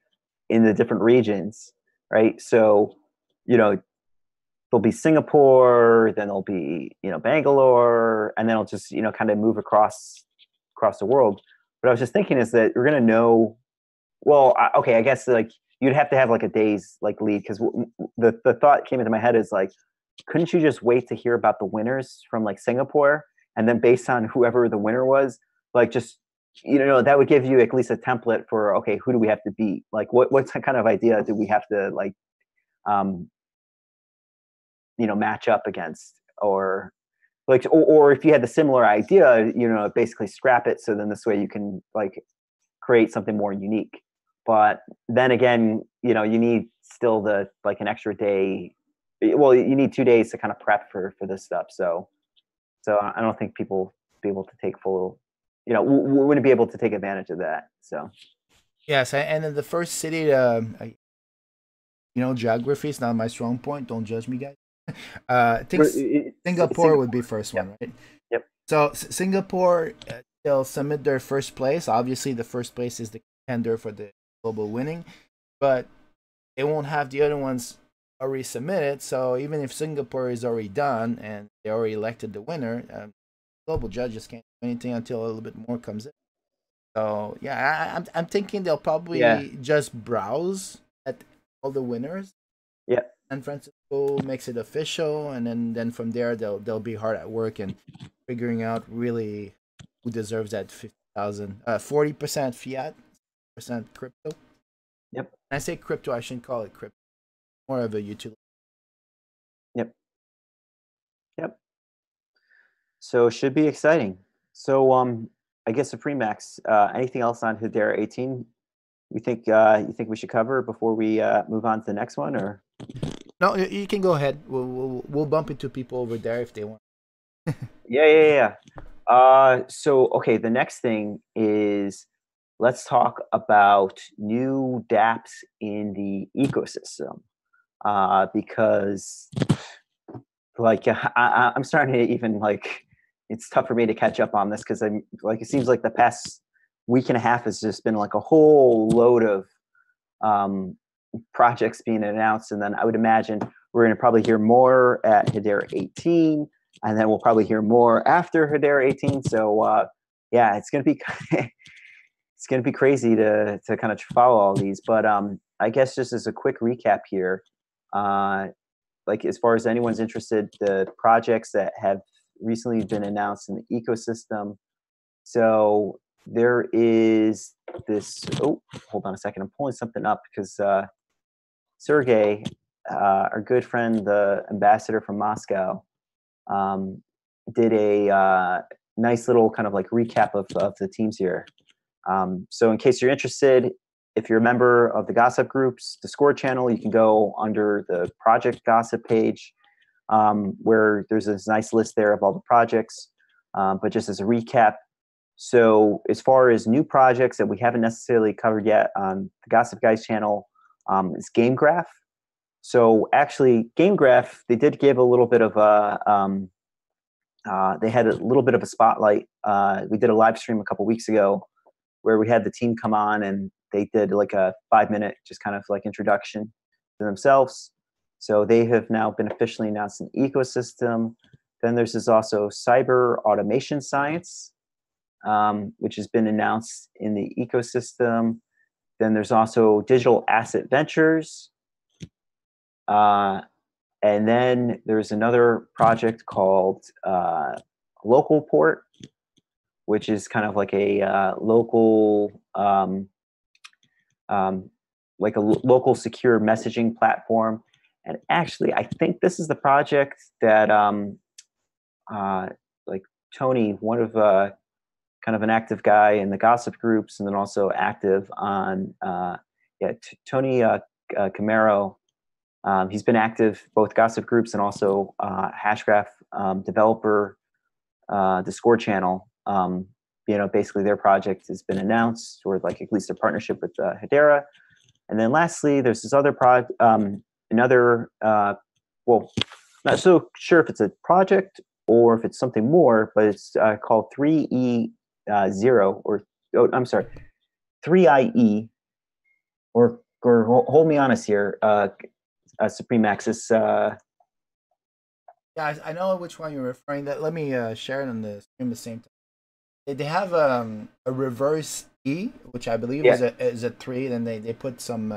Speaker 1: in the different regions, right? So, there'll be Singapore, then there'll be Bangalore, and then it'll just kind of move across the world. What I was just thinking is that we're going to know. Well, okay, I guess like you'd have to have like a day's like lead, because the thought came into my head is like, couldn't you just wait to hear about the winners from like Singapore, and then based on whoever the winner was, like just that would give you at least a template for, okay, who do we have to beat? Like what kind of idea do we have to like match up against, or like or if you had the similar idea, basically scrap it, so then this way you can like create something more unique. But then again, you need still the like an extra day. Well, you need 2 days to kind of prep for this stuff. So I don't think people be able to take full, wouldn't be able to take advantage of that. So
Speaker 2: yes, and then the first city, geography is not my strong point. Don't judge me, guys. I think Singapore would be first one, right?
Speaker 1: Yep.
Speaker 2: So Singapore, they'll submit their first place. Obviously, the first place is the contender for the global winning, but they won't have the other ones already submitted. So even if Singapore is already done and they already elected the winner, global judges can't do anything until a little bit more comes in. So yeah, I'm thinking they'll probably just browse at all the winners.
Speaker 1: Yeah.
Speaker 2: San Francisco makes it official, and then from there they'll be hard at work and figuring out really who deserves that 50,000, 40% fiat, percent crypto.
Speaker 1: Yep.
Speaker 2: When I say crypto, I shouldn't call it crypto. More of a utility.
Speaker 1: Yep. So should be exciting. So I guess Supreme Max, anything else on Hedera 18? You think we should cover before we move on to the next one, or?
Speaker 2: No, you can go ahead. We'll bump into people over there if they want.
Speaker 1: Yeah. So okay, the next thing is, let's talk about new dApps in the ecosystem, because like I'm starting to even like it's tough for me to catch up on this because I'm like it seems like the past week and a half has just been like a whole load of um, projects being announced, and then I would imagine we're going to probably hear more at Hedera 18, and then we'll probably hear more after Hedera 18. So yeah, it's going to be it's going to be crazy to kind of follow all these. But I guess just as a quick recap here, like as far as anyone's interested, the projects that have recently been announced in the ecosystem. So there is this. Oh, hold on a second. I'm pulling something up because Sergey, our good friend, the ambassador from Moscow, did a nice little kind of like recap of the teams here. So in case you're interested, if you're a member of the Gossip Group's Discord channel, you can go under the Project Gossip page, where there's this nice list there of all the projects. But just as a recap, so as far as new projects that we haven't necessarily covered yet on the Gossip Guys channel, is Game Graph. So actually, Game Graph, they did give a little bit of a, they had a little bit of a spotlight. We did a live stream a couple weeks ago where we had the team come on and they did like a 5-minute just kind of like introduction to themselves. So they have now been officially announced in the ecosystem. Then there's this also Cyber Automation Science, which has been announced in the ecosystem. Then there's also Digital Asset Ventures. And then there's another project called Local Port, which is kind of like a local, like a local secure messaging platform. And actually, I think this is the project that, like Tony, one of kind of an active guy in the gossip groups, and then also active on, Tony Camaro. He's been active both gossip groups and also Hashgraph developer Discord channel. Basically their project has been announced, or like at least a partnership with Hedera. And then lastly, there's this other well, not so sure if it's a project or if it's something more, but it's called 3E0 3IE, or hold me honest here, Supreme Axis.
Speaker 2: Yeah, I know which one you're referring to. Let me share it on the stream at the same time. They have a reverse E, which I believe is a 3. Then they put some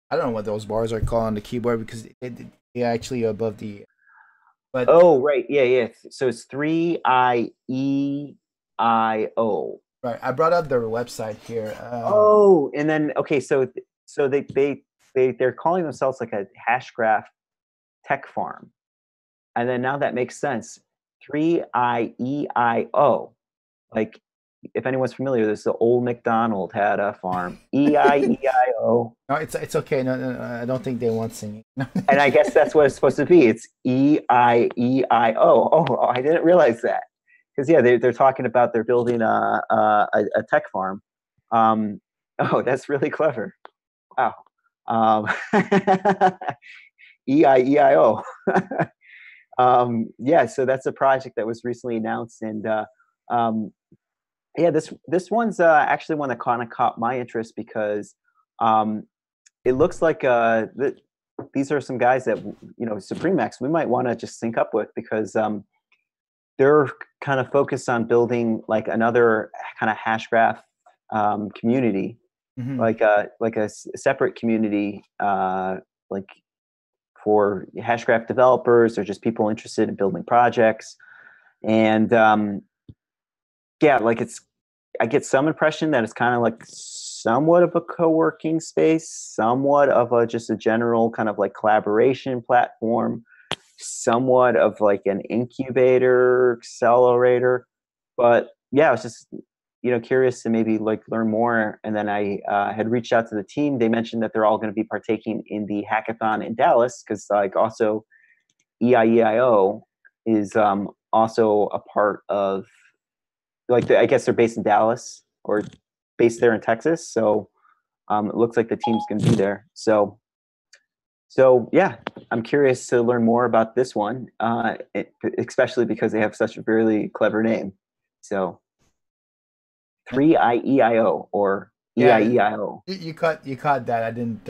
Speaker 2: I don't know what those bars are called on the keyboard because they're actually above the. But
Speaker 1: oh right, yeah. So it's 3IEIO.
Speaker 2: Right, I brought up their website here.
Speaker 1: And then okay, so they're calling themselves like a Hashgraph tech farm, and then now that makes sense. 3IEIO. Like, if anyone's familiar, this the old McDonald had a farm. EIEIO.
Speaker 2: No, it's okay. No, I don't think they want singing.
Speaker 1: And I guess that's what it's supposed to be. It's EIEIO. Oh, I didn't realize that. Because yeah, they're talking about they're building a tech farm. Oh, that's really clever. Wow. EIEIO. Yeah, so that's a project that was recently announced, and yeah, this one's actually one that kind of caught my interest because it looks like these are some guys that SupremeX we might want to just sync up with, because they're kind of focused on building like another kind of Hashgraph community, like a separate community, like for Hashgraph developers or just people interested in building projects. And yeah, like I get some impression that it's kind of like somewhat of a co-working space, somewhat of just a general kind of like collaboration platform, somewhat of like an incubator, accelerator. But yeah, I was just curious to maybe like learn more. And then I had reached out to the team. They mentioned that they're all going to be partaking in the hackathon in Dallas, because like also EIEIO is also a part of, like, I guess they're based in Dallas or based there in Texas. So it looks like the team's going to be there. So So yeah, I'm curious to learn more about this one, especially because they have such a really clever name. So 3IEIO or
Speaker 2: Yeah,
Speaker 1: EIEIO.
Speaker 2: you caught that. I didn't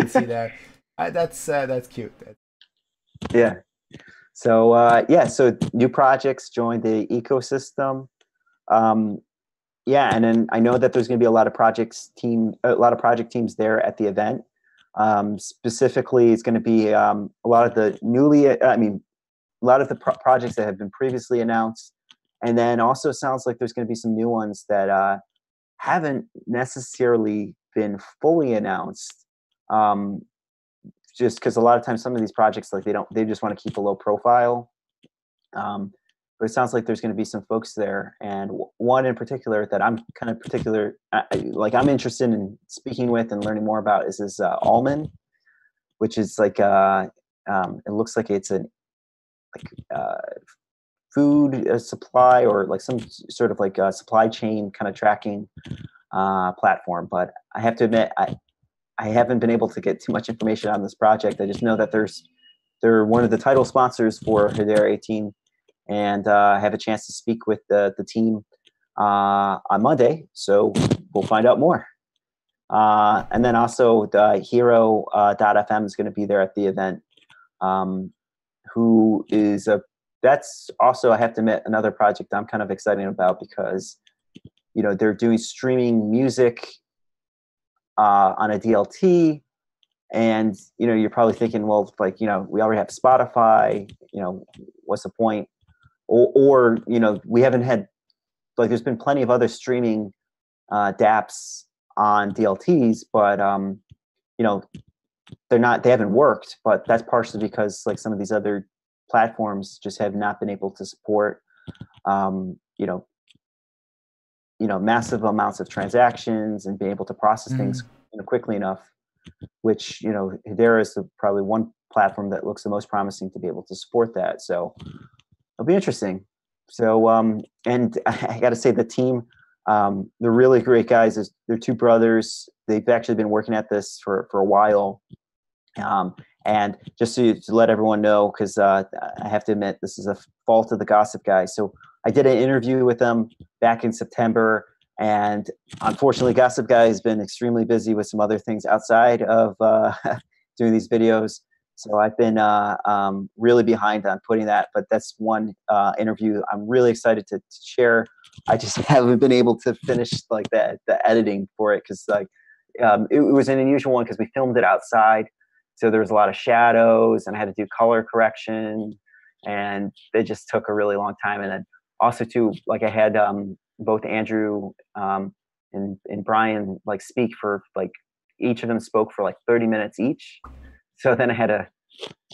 Speaker 2: see that. That's cute.
Speaker 1: Yeah. So yeah, so new projects join the ecosystem. Um, yeah, and then I know that there's going to be a lot of project teams there at the event. Specifically, it's going to be a lot of the a lot of the projects that have been previously announced, and then also sounds like there's going to be some new ones that haven't necessarily been fully announced. Um, just because a lot of times some of these projects, like they just want to keep a low profile. Um, but it sounds like there's going to be some folks there, and one in particular that I'm kind of like I'm interested in speaking with and learning more about is this Almond, which is like it looks like it's an like food supply or like some sort of like supply chain kind of tracking platform. But I have to admit, I haven't been able to get too much information on this project. I just know that they're one of the title sponsors for Hedera 18, and I have a chance to speak with the team on Monday, so we'll find out more. And then also the Hero .fm is going to be there at the event, who is that's also, I have to admit, another project I'm kind of excited about because they're doing streaming music on a DLT. And you're probably thinking, well, like we already have Spotify. What's the point? Or we haven't had, like, there's been plenty of other streaming DApps on DLTs, but they haven't worked. But that's partially because like some of these other platforms just have not been able to support massive amounts of transactions and be able to process things quickly enough, which Hedera is probably one platform that looks the most promising to be able to support that. So it'll be interesting. So and I got to say, the team, they're really great guys. They're two brothers. They've actually been working at this for a while. And just to let everyone know, because I have to admit, this is a fault of the Gossip Guy. So I did an interview with them back in September, and unfortunately, Gossip Guy has been extremely busy with some other things outside of doing these videos. So I've been really behind on putting that, but that's one interview I'm really excited to share. I just haven't been able to finish like the editing for it because like it was an unusual one because we filmed it outside. So there was a lot of shadows, and I had to do color correction, and it just took a really long time. And then also too, like I had both Andrew and Brian like speak for like, each of them spoke for like 30 minutes each. So then I had to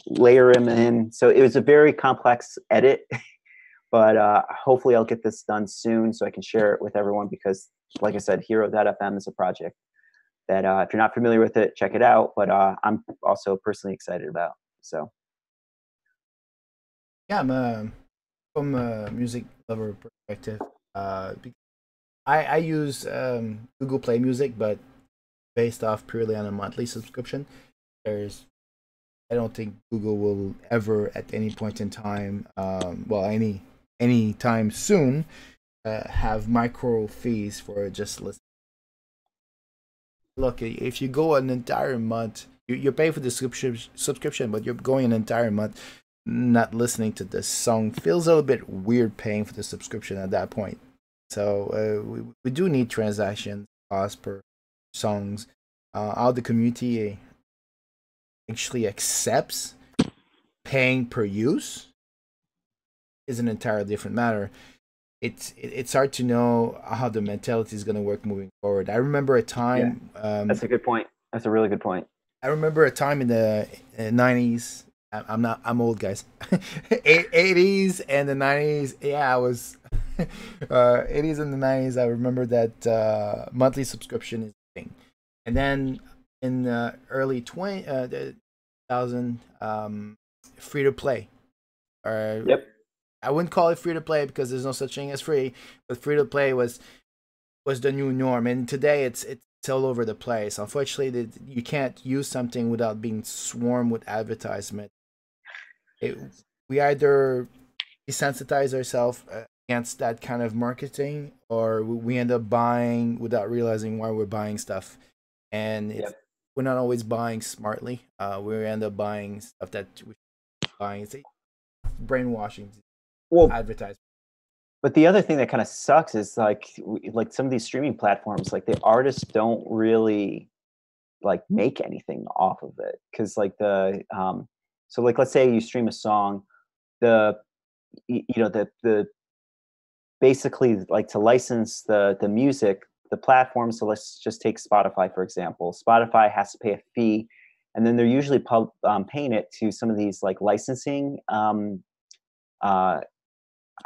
Speaker 1: layer him in. So it was a very complex edit, but hopefully I'll get this done soon so I can share it with everyone because, like I said, Hero.fm is a project that if you're not familiar with it, check it out. But I'm also personally excited about. So
Speaker 2: Yeah, from a music lover perspective, I use Google Play Music, but based off purely on a monthly subscription. I don't think Google will ever, at any point in time, any time soon, have micro fees for just listening. Look, if you go an entire month, you're paying for the subscription, but you're going an entire month not listening to this song. Feels a little bit weird paying for the subscription at that point. So we do need transaction cost per songs. How the community actually accepts paying per use is an entirely different matter. It's hard to know how the mentality is going to work moving forward. I remember a time.
Speaker 1: That's a good point. That's a really good point.
Speaker 2: I remember a time in the 90s. I'm old, guys. 80s and the 90s. Yeah, I was 80s and the 90s. I remember that monthly subscription is a thing, and then in the early 2000 free to play.
Speaker 1: Yep.
Speaker 2: I wouldn't call it free to play because there's no such thing as free, but free to play was was the new norm, and today it's all over the place. Unfortunately, you can't use something without being swarmed with advertisement. We either desensitize ourselves against that kind of marketing, or we end up buying without realizing why we're buying stuff, and we're not always buying smartly. We end up buying stuff that we should be buying. It's brainwashing.
Speaker 1: Well,
Speaker 2: advertisement.
Speaker 1: But the other thing that kind of sucks is like some of these streaming platforms, like the artists don't really like make anything off of it, because like so like let's say you stream a song, the basically like to license the music, the platform. So let's just take Spotify for example. Spotify has to pay a fee, and then they're usually paying it to some of these like licensing.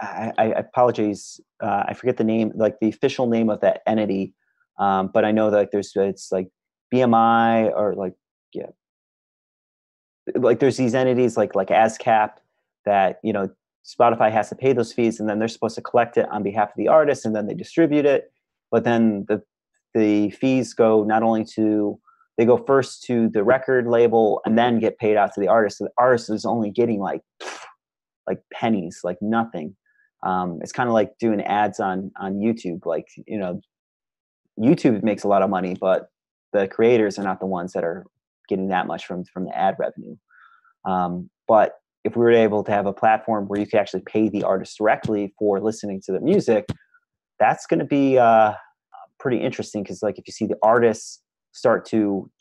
Speaker 1: I apologize. I forget the name, like the official name of that entity. But I know that it's like BMI or like there's these entities like ASCAP that Spotify has to pay those fees, and then they're supposed to collect it on behalf of the artist, and then they distribute it. But then the fees go they go first to the record label and then get paid out to the artist. So the artist is only getting like pennies, like nothing. It's kind of like doing ads on YouTube. Like, YouTube makes a lot of money, but the creators are not the ones that are getting that much from the ad revenue. But if we were able to have a platform where you could actually pay the artist directly for listening to the music, that's going to be pretty interesting, because like if you see the artists start to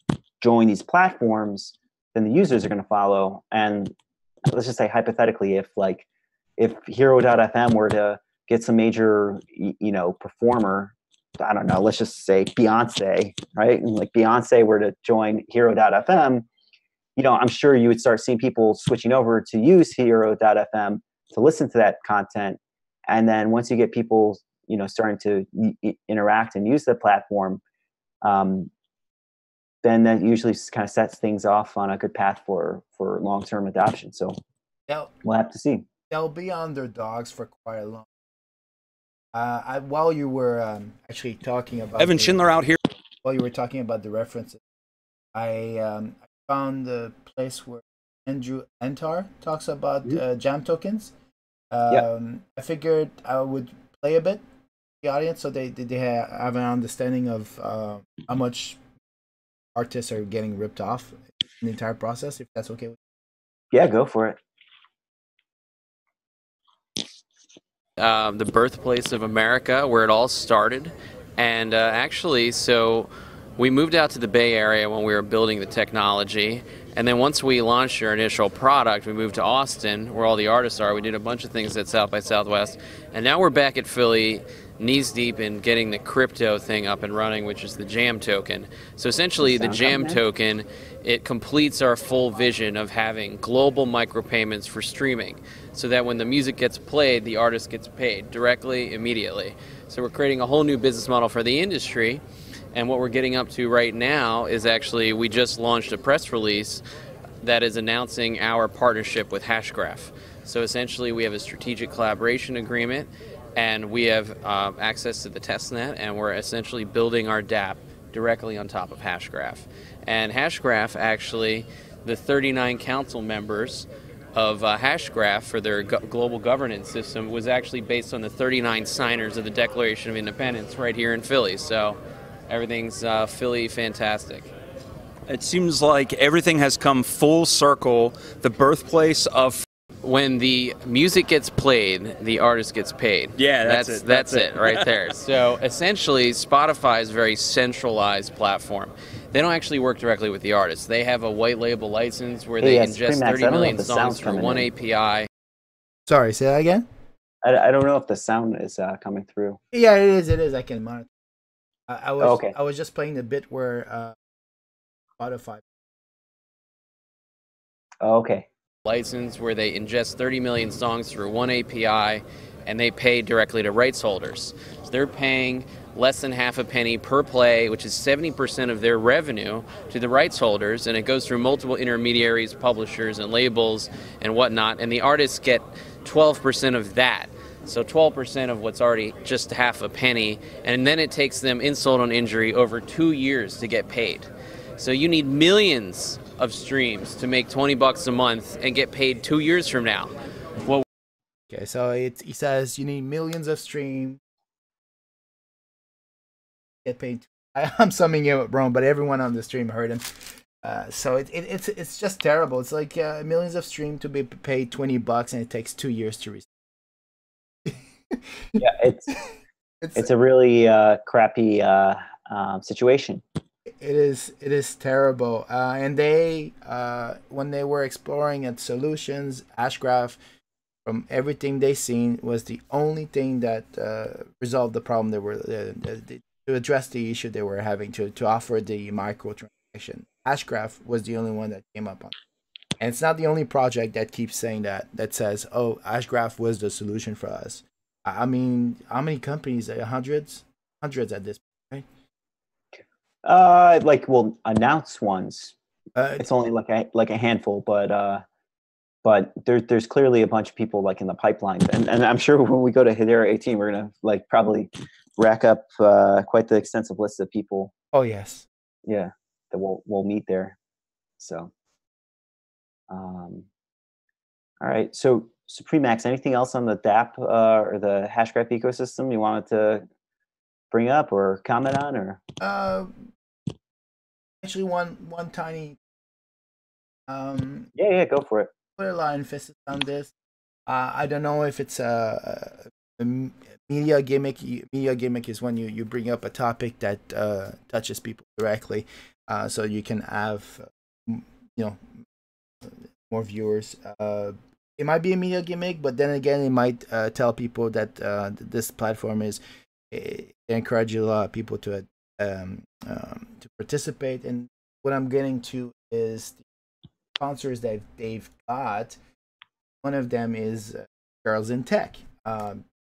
Speaker 1: join these platforms, then the users are going to follow. And let's just say hypothetically, if Hero.fm were to get some major, performer, I don't know, let's just say Beyonce, right? And like Beyonce were to join Hero.fm, I'm sure you would start seeing people switching over to use Hero.fm to listen to that content. And then once you get people, starting to interact and use the platform, then that usually kind of sets things off on a good path for long-term adoption. So we'll have to see.
Speaker 2: They'll be underdogs for quite a long. While you were actually talking about
Speaker 3: Evan Schindler out here,
Speaker 2: while you were talking about the references, I found the place where Andrew Entar talks about jam tokens. I figured I would play a bit the audience so they have an understanding of how much artists are getting ripped off in the entire process, if that's okay with
Speaker 1: you. Yeah, go for it.
Speaker 4: The birthplace of America, where it all started. And actually, so we moved out to the Bay Area when we were building the technology. And then once we launched our initial product, we moved to Austin, where all the artists are. We did a bunch of things at South by Southwest. And now we're back at Philly, knees deep in getting the crypto thing up and running, which is the jam token. So essentially, the jam token, it completes our full vision of having global micropayments for streaming, so that when the music gets played, the artist gets paid directly, immediately. So we're creating a whole new business model for the industry. And what we're getting up to right now is actually, we just launched a press release that is announcing our partnership with Hashgraph. So essentially, we have a strategic collaboration agreement, and we have access to the testnet, and we're essentially building our dApp directly on top of Hashgraph. And Hashgraph, actually, the 39 council members of Hashgraph for their global governance system was actually based on the 39 signers of the Declaration of Independence right here in Philly. So everything's Philly fantastic.
Speaker 3: it seems like everything has come full circle. The birthplace of...
Speaker 4: When the music gets played, the artist gets paid.
Speaker 3: Yeah,
Speaker 4: that's it right there. So essentially, Spotify is a very centralized platform. They don't actually work directly with the artists. They have a white label license where they ingest 30 million songs through one API.
Speaker 2: Sorry, say that again?
Speaker 1: I don't know if the sound is coming through.
Speaker 2: Yeah, it is. It is. I can monitor. I
Speaker 1: okay.
Speaker 2: was just playing the bit where Spotify.
Speaker 1: Okay.
Speaker 4: License where they ingest 30 million songs through one API, and they pay directly to rights holders. So they're paying less than half a penny per play, which is 70% of their revenue, to the rights holders, and it goes through multiple intermediaries, publishers, and labels, and whatnot, and the artists get 12% of that. So 12% of what's already just half a penny, and then it takes them insult on injury over 2 years to get paid. So you need millions of streams to make $20 a month and get paid 2 years from now. Well,
Speaker 2: Okay, so he says you need millions of streams, get paid. I'm summing it up wrong, but everyone on the stream heard him. So it's just terrible. It's like millions of stream to be paid $20, and it takes 2 years to receive.
Speaker 1: Yeah, it's a really crappy situation.
Speaker 2: It is terrible. And they when they were exploring at solutions, Hashgraph, from everything they seen, was the only thing that resolved the problem they were to address the issue they were having, to offer the microtransaction. Hashgraph was the only one that came up on it. And it's not the only project that keeps saying that says, oh, Hashgraph was the solution for us. I mean, how many companies? Hundreds at this point, right?
Speaker 1: Like, we'll announce ones. It's only like a handful, but there's clearly a bunch of people like in the pipeline, and I'm sure when we go to Hedera 18, we're gonna like probably rack up quite the extensive list of people.
Speaker 2: Oh yes,
Speaker 1: yeah, that we'll meet there. So, all right. So Supremax, anything else on the DApp or the Hashgraph ecosystem you wanted to bring up or comment on, or?
Speaker 2: Actually, one tiny.
Speaker 1: Yeah, go for it.
Speaker 2: Put a lot of emphasis on this. I don't know if it's a media gimmick. Media gimmick is when you bring up a topic that touches people directly, so you can have more viewers. It might be a media gimmick, but then again, it might tell people that this platform encourages a lot of people to participate. And what I'm getting to is the sponsors that they've got. One of them is Girls in Tech.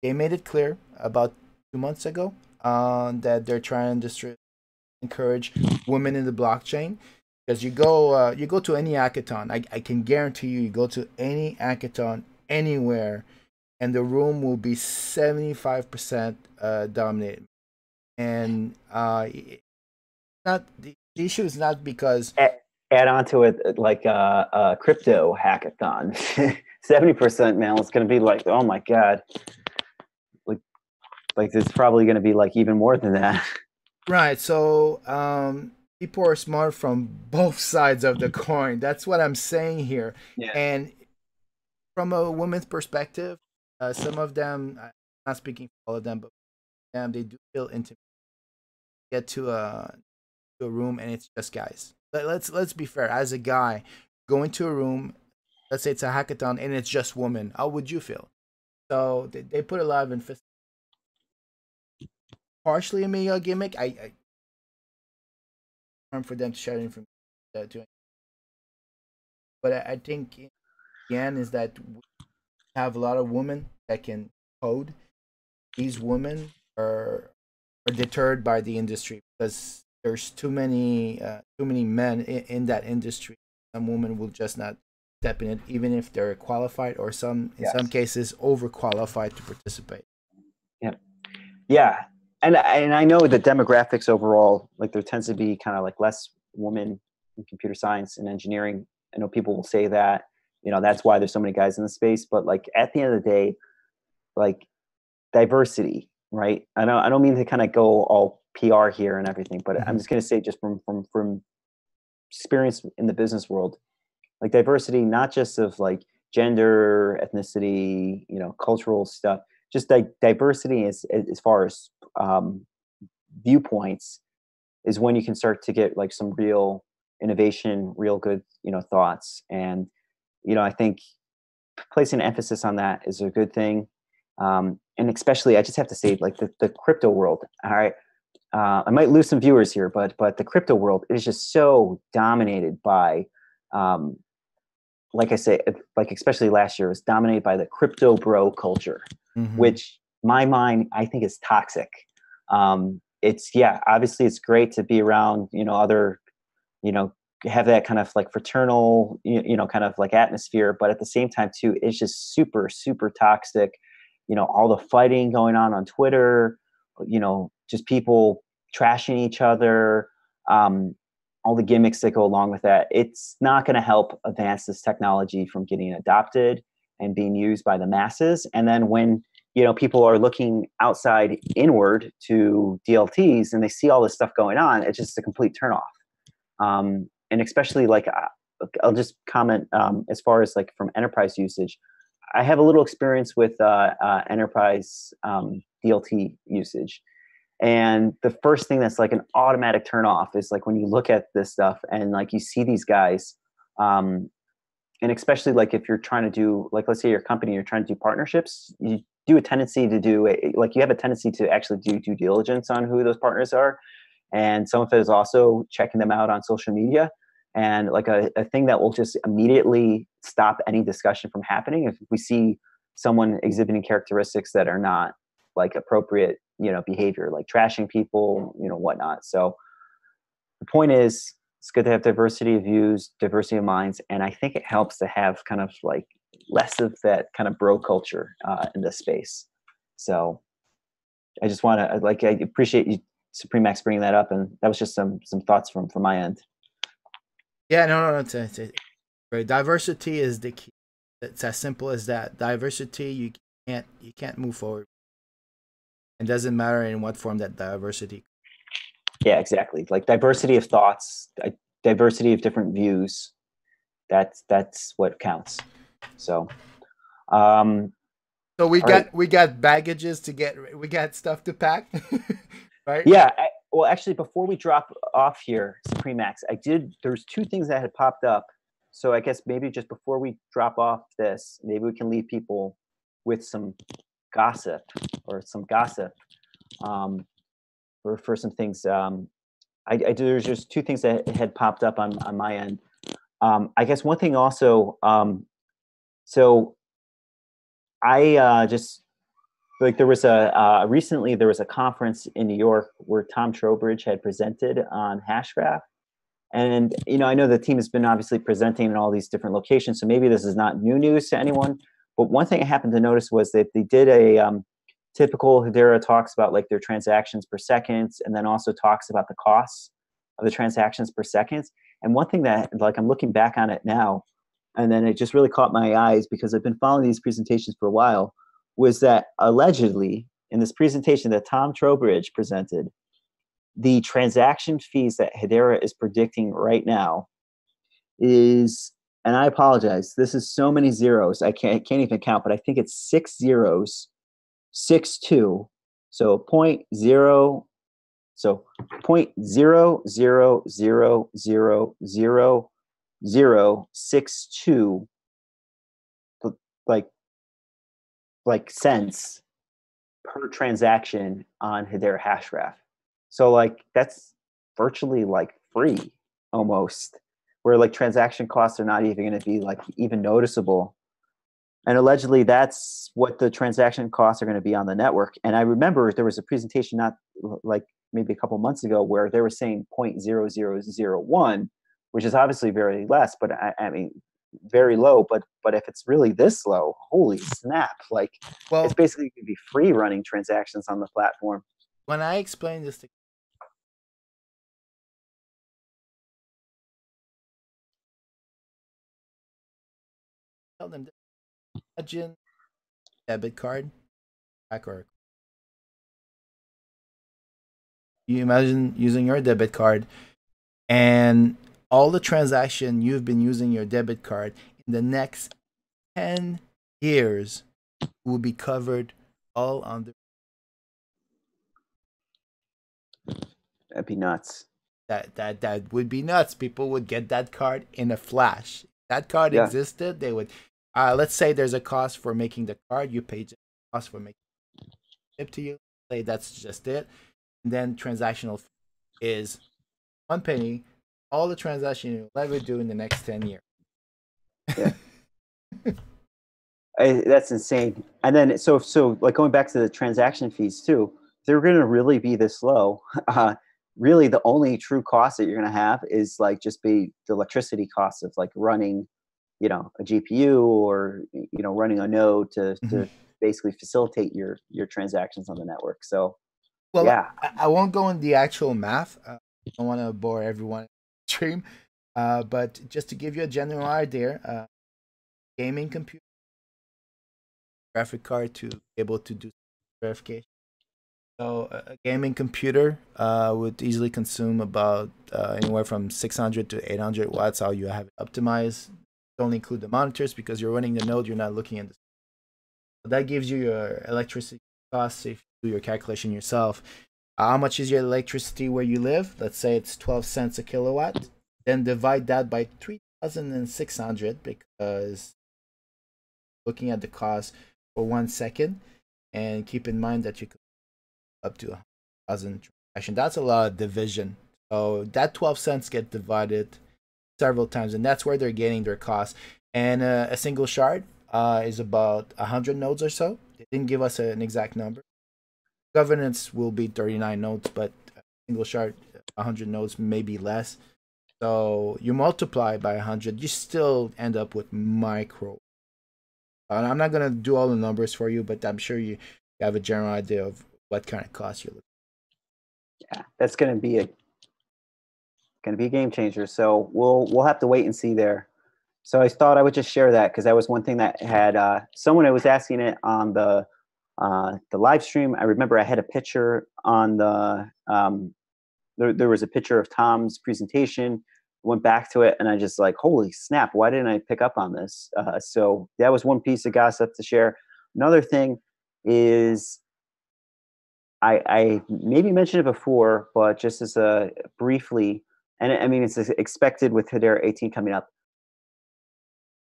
Speaker 2: They made it clear about 2 months ago that they're trying to encourage women in the blockchain. Because you go to any hackathon, I can guarantee you go to any hackathon anywhere, and the room will be 75% dominated. And not the issue is not because
Speaker 1: add on to it like a crypto hackathon. 70%, man, it's going to be like, oh my god, like it's probably going to be like even more than that.
Speaker 2: Right. So people are smart from both sides of the coin. That's what I'm saying here.
Speaker 1: Yeah.
Speaker 2: And from a woman's perspective, some of them, I'm not speaking for all of them, but they do feel intimate. Get to a room and it's just guys. Let's be fair. As a guy, going to a room, let's say it's a hackathon and it's just women, how would you feel? So they put a lot of emphasis. Partially a media gimmick. I for them to share information. But I think in the end is that we have a lot of women that can code. These women are deterred by the industry because there's too many men in that industry. Some women will just not step in it, even if they're qualified, or in some cases overqualified to participate.
Speaker 1: Yeah. And I know the demographics overall, like there tends to be kind of like less women in computer science and engineering. I know people will say that, that's why there's so many guys in the space. But like at the end of the day, like diversity, right? I don't mean to kind of go all PR here and everything, but I'm just going to say just from experience in the business world, like diversity, not just of like gender, ethnicity, cultural stuff. Just diversity as far as viewpoints is when you can start to get like some real innovation, real good thoughts. And I think placing emphasis on that is a good thing. And especially, I just have to say, like the crypto world. All right, I might lose some viewers here, but the crypto world is just so dominated by, like I say, like especially last year, it was dominated by the crypto bro culture. Which my mind, I think, is toxic. Obviously it's great to be around, other, have that kind of like fraternal, kind of like atmosphere. But at the same time too, it's just super, super toxic. all the fighting going on Twitter, just people trashing each other, all the gimmicks that go along with that. It's not going to help advance this technology from getting adopted and being used by the masses. And then when, people are looking outside inward to DLTs and they see all this stuff going on, it's just a complete turnoff. And especially I'll just comment as far as from enterprise usage. I have a little experience with enterprise DLT usage. And the first thing that's an automatic turn off is when you look at this stuff and you see these guys, and especially if you're trying to do, let's say your company, you're trying to do partnerships, you do a tendency to do you have a tendency to actually do due diligence on who those partners are. And some of it is also checking them out on social media. And a thing that will just immediately stop any discussion from happening if we see someone exhibiting characteristics that are not appropriate, behavior, like trashing people, whatnot. So the point is, it's good to have diversity of views, diversity of minds, and I think it helps to have kind of less of that kind of bro culture in this space. So I just want to I appreciate you, SupremeX, bringing that up, and that was just some thoughts from my end.
Speaker 2: Yeah, no. Right. Diversity is the key. It's as simple as that. Diversity, you can't move forward. It doesn't matter in what form that diversity.
Speaker 1: Yeah, exactly. Diversity of thoughts, diversity of different views. That's what counts. So,
Speaker 2: so we got baggages to get. We got stuff to pack, right?
Speaker 1: Yeah. Well, actually, before we drop off here, SupremeX, there's two things that had popped up. So I guess maybe just before we drop off this, maybe we can leave people with some gossip or some gossip for some things. There's just two things that had popped up on my end. I guess one thing also, so I just there was recently there was a conference in New York where Tom Trowbridge had presented on Hashgraph. And, I know the team has been obviously presenting in all these different locations, so maybe this is not new news to anyone. But one thing I happened to notice was that they did a typical Hedera talks about their transactions per second, and then also talks about the costs of the transactions per second. And one thing that I'm looking back on it now, and then it just really caught my eyes because I've been following these presentations for a while, was that allegedly in this presentation that Tom Trowbridge presented, the transaction fees that Hedera is predicting right now is, and I apologize, this is so many zeros, I can't even count, but I think it's 6 zeros, 6.2, so 0.0, so 0.000000062 cents per transaction on Hedera Hashgraph. So that's virtually free almost, where transaction costs are not even going to be even noticeable. And allegedly that's what the transaction costs are going to be on the network. And I remember there was a presentation not maybe a couple months ago where they were saying 0.0001, which is obviously very less, but I mean very low, but if it's really this low, holy snap, it's basically going to be free running transactions on the platform.
Speaker 2: When I explain this to tell them, imagine debit card or you imagine using your debit card and all the transaction you've been using your debit card in the next 10 years will be covered all under.
Speaker 1: That'd be nuts.
Speaker 2: That would be nuts. People would get that card in a flash. That card existed, they would let's say there's a cost for making the card, you pay the cost for making it to you. Say that's just it. And then transactional is 1 penny, all the transaction you'll ever do in the next 10 years.
Speaker 1: Yeah. That's insane. And then so going back to the transaction fees too, they're going to really be this low. Really the only true cost that you're going to have is just be the electricity costs of running, a GPU or, running a node to basically facilitate your transactions on the network. So,
Speaker 2: Well,
Speaker 1: yeah.
Speaker 2: I won't go in the actual math. I don't want to bore everyone in the stream. But just to give you a general idea, gaming computer, graphic card to be able to do verification. So a gaming computer would easily consume about anywhere from 600 to 800 watts. How you have it optimized. Don't include the monitors because you're running the node. You're not looking at the. That gives you your electricity costs if you do your calculation yourself. How much is your electricity where you live? Let's say it's 12 cents a kilowatt. Then divide that by 3,600 because looking at the cost for 1 second, and keep in mind that you could up to 1,000 transactions. That's a lot of division. So that 12 cents get divided several times, and that's where they're getting their cost. And a single shard is about 100 nodes or so. They didn't give us an exact number. Governance will be 39 nodes, but a single shard, 100 nodes, maybe less. So you multiply by 100, you still end up with micro. I'm not gonna do all the numbers for you, but I'm sure you have a general idea of what kind of cost you're looking at.
Speaker 1: Yeah, that's going to be a game changer. So we'll have to wait and see there. So I thought I would just share that because that was one thing that had someone was asking it on the live stream. I remember I had a picture on the there was a picture of Tom's presentation. Went back to it and I just like, holy snap, why didn't I pick up on this? So that was one piece of gossip to share. Another thing is I maybe mentioned it before, but just as a briefly, and I mean, it's expected with Hedera 18 coming up.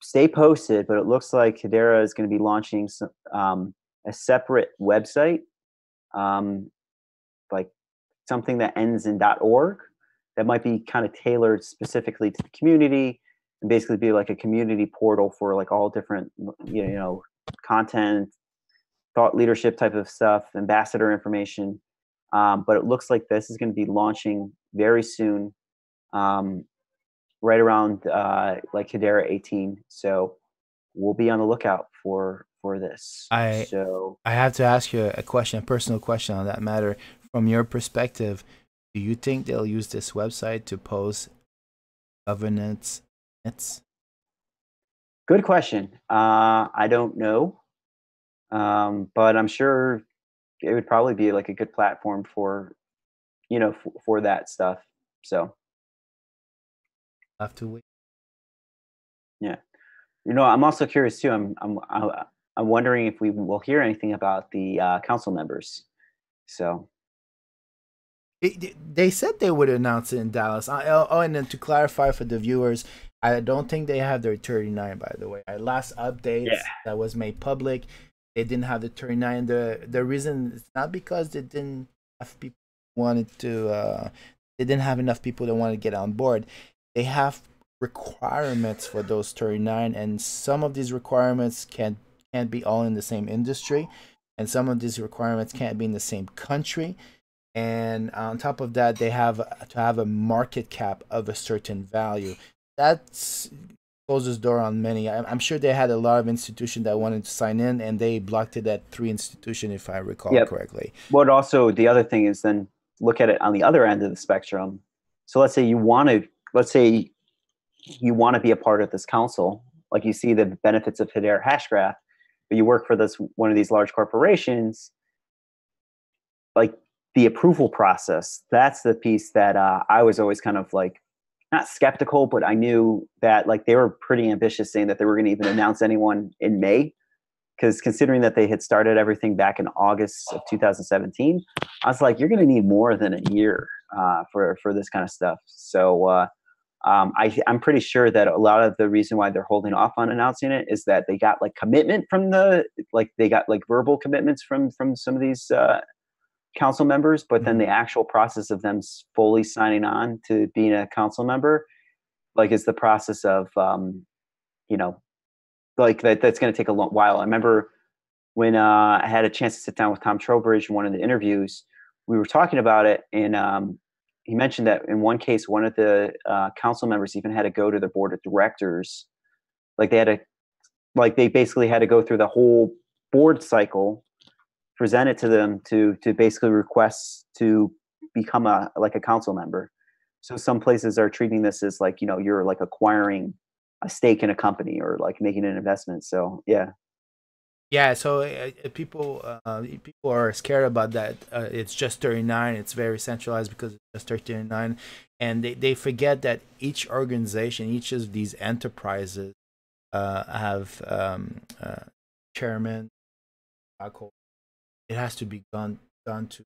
Speaker 1: Stay posted, but it looks like Hedera is going to be launching a separate website, like something that ends in .org that might be kind of tailored specifically to the community and basically be like a community portal for like all different, content, thought leadership type of stuff, ambassador information. But it looks like this is going to be launching very soon, right around like Hedera 18. So we'll be on the lookout for this.
Speaker 2: I have to ask you a question, a personal question on that matter. From your perspective, do you think they'll use this website to post governance minutes?
Speaker 1: Good question. I don't know. But I'm sure it would probably be like a good platform for, for that stuff. So
Speaker 2: Have to wait.
Speaker 1: Yeah, I'm also curious too. I'm wondering if we will hear anything about the council members. So
Speaker 2: they said they would announce it in Dallas. And then to clarify for the viewers, I don't think they have their 39. By the way, last update that was made public. They didn't have the 39. The reason it's not because they didn't have people wanted to. They didn't have enough people that wanted to get on board. They have requirements for those 39, and some of these requirements can't be all in the same industry, and some of these requirements can't be in the same country. And on top of that, they have to have a market cap of a certain value. That's closes door on many. I'm sure they had a lot of institutions that wanted to sign in, and they blocked it at 3 institutions, if I recall correctly.
Speaker 1: But also the other thing is then look at it on the other end of the spectrum. So let's say you want to be a part of this council, like you see the benefits of Hedera Hashgraph, but you work for one of these large corporations, like the approval process. That's the piece that I was always kind of like, not skeptical, but I knew that like they were pretty ambitious saying that they were going to even announce anyone in May, because considering that they had started everything back in August of 2017, I was like, you're going to need more than a year for this kind of stuff. So I'm pretty sure that a lot of the reason why they're holding off on announcing it is that they got like commitment from they got like verbal commitments from some of these council members, but then the actual process of them fully signing on to being a council member, like, is the process of, like that's going to take a long while. I remember when I had a chance to sit down with Tom Trowbridge in one of the interviews, we were talking about it, and he mentioned that in one case, one of the council members even had to go to the board of directors. Like they basically had to go through the whole board cycle, present it to them to basically request to become a council member. So some places are treating this as like, you know, you're like acquiring a stake in a company or like making an investment. So yeah.
Speaker 2: Yeah, so people are scared about that. It's just 39. It's very centralized because it's just 39, and they forget that each organization, each of these enterprises, have chairman. It has to be done to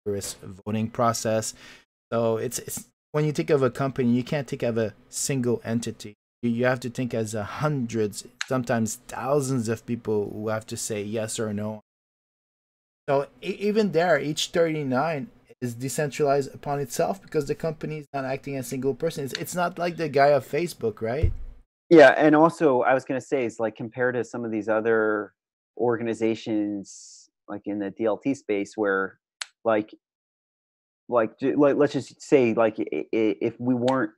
Speaker 2: rigorous voting process. So it's when you think of a company, you can't think of a single entity. You have to think as hundreds, sometimes thousands of people who have to say yes or no. So even there, each 39 is decentralized upon itself because the company is not acting as a single person. It's not like the guy of Facebook, right?
Speaker 1: Yeah, and also I was going to say is like compared to some of these other organizations like in the DLT space where like let's just say like if we weren't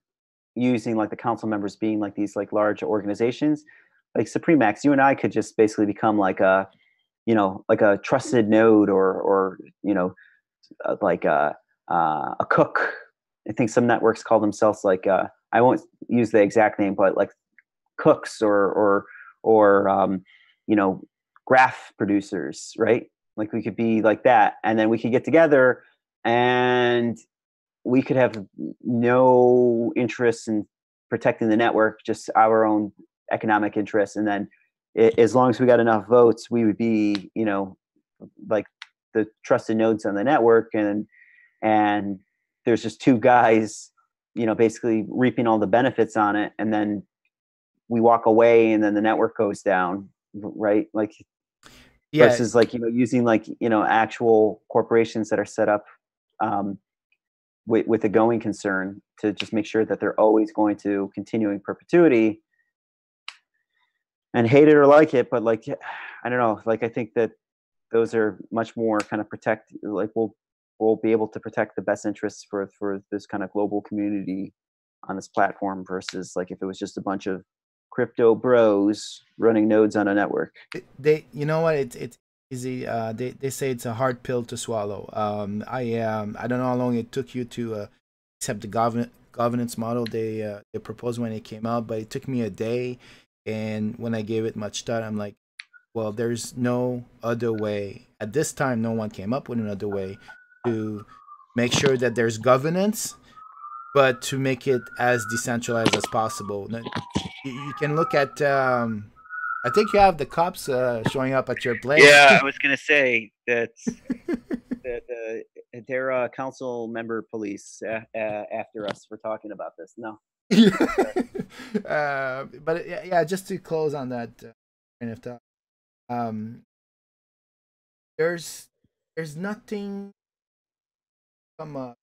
Speaker 1: using like the council members being like these like large organizations like Supremax, you and I could just basically become like a, you know, like a trusted node or you know, like a cook. I think some networks call themselves like I won't use the exact name, but like cooks or you know, graph producers, right? Like we could be like that, and then we could get together and we could have no interest in protecting the network, just our own economic interests. And then as long as we got enough votes, we would be, you know, like the trusted nodes on the network. And there's just two guys, you know, basically reaping all the benefits on it. And then we walk away and then the network goes down, right? Like,
Speaker 2: Yeah.
Speaker 1: versus like, you know, using like, you know, actual corporations that are set up with a going concern to just make sure that they're always going to continue in perpetuity, and hate it or like it. But like, I don't know, like I think that those are much more kind of like we'll be able to protect the best interests for this kind of global community on this platform versus like if it was just a bunch of crypto bros running nodes on a network.
Speaker 2: They, you know what, it's easy. They say it's a hard pill to swallow. I don't know how long it took you to accept the governance model they proposed when it came out, but it took me a day, and when I gave it much thought, I'm like, well, there's no other way. At this time, no one came up with another way to make sure that there's governance, but to make it as decentralized as possible. You can look at I think you have the cops showing up at your place.
Speaker 1: Yeah, I was gonna say that the Hedera council member police after us for talking about this. No.
Speaker 2: But yeah, just to close on that train of thought, there's nothing from a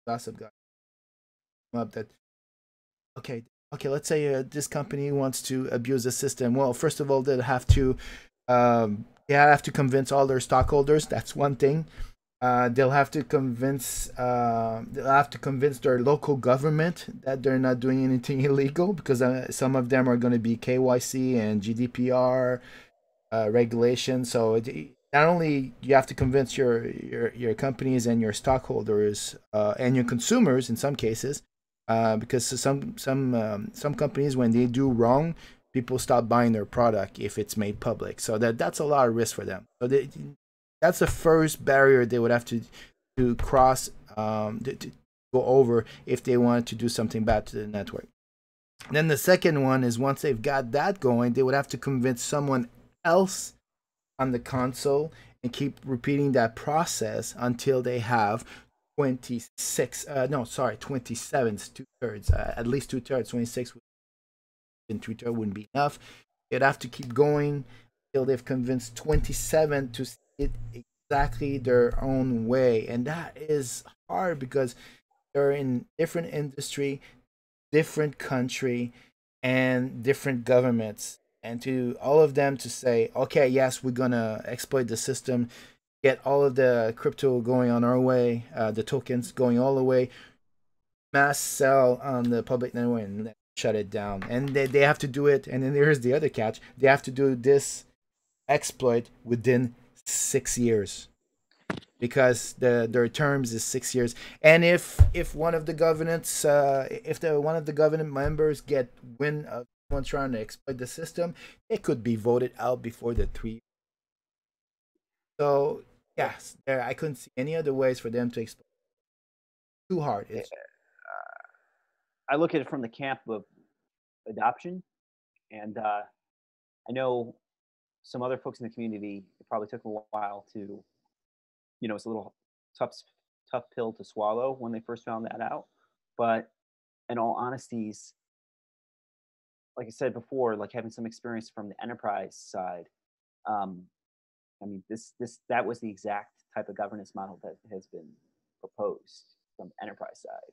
Speaker 2: gossip guy up that okay, let's say this company wants to abuse the system. Well, first of all, they have to convince all their stockholders. That's one thing. They'll have to convince their local government that they're not doing anything illegal, because some of them are going to be KYC and GDPR regulations. So not only you have to convince your companies and your stockholders and your consumers in some cases, because some companies, when they do wrong, people stop buying their product if it's made public. So that's a lot of risk for them. So that's the first barrier they would have to cross, to go over if they wanted to do something bad to the network. And then the second one is, once they've got that going, they would have to convince someone else on the console and keep repeating that process until they have 27, 2/3, at least 2/3. 26 and 2/3 wouldn't be enough. They'd have to keep going till they've convinced 27 to see it exactly their own way, and that is hard because they're in different industry, different country, and different governments, and to all of them to say, okay, yes, we're gonna exploit the system, get all of the crypto going on our way, the tokens going all the way, mass sell on the public network, and shut it down. And they have to do it. And then here's the other catch: they have to do this exploit within 6 years, because their terms is 6 years. And if one of the governance one of the government members get wind of someone trying to exploit the system, it could be voted out before the 3 years. So yes, I couldn't see any other ways for them to exploit. Too hard.
Speaker 1: I look at it from the camp of adoption, and I know some other folks in the community, it probably took them a while to, it's a little tough pill to swallow when they first found that out. But in all honesties, like I said before, like having some experience from the enterprise side, I mean, that was the exact type of governance model that has been proposed from the enterprise side.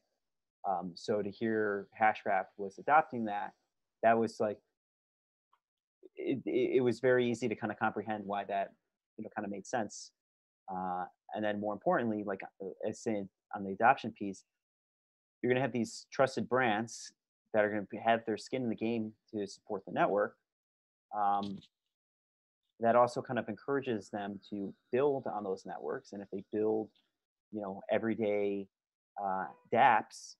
Speaker 1: So to hear Hashgraph was adopting that was like, it was very easy to kind of comprehend why that, kind of made sense. And then more importantly, like as saying on the adoption piece, you're going to have these trusted brands that are going to have their skin in the game to support the network. That also kind of encourages them to build on those networks. And if they build, everyday dApps,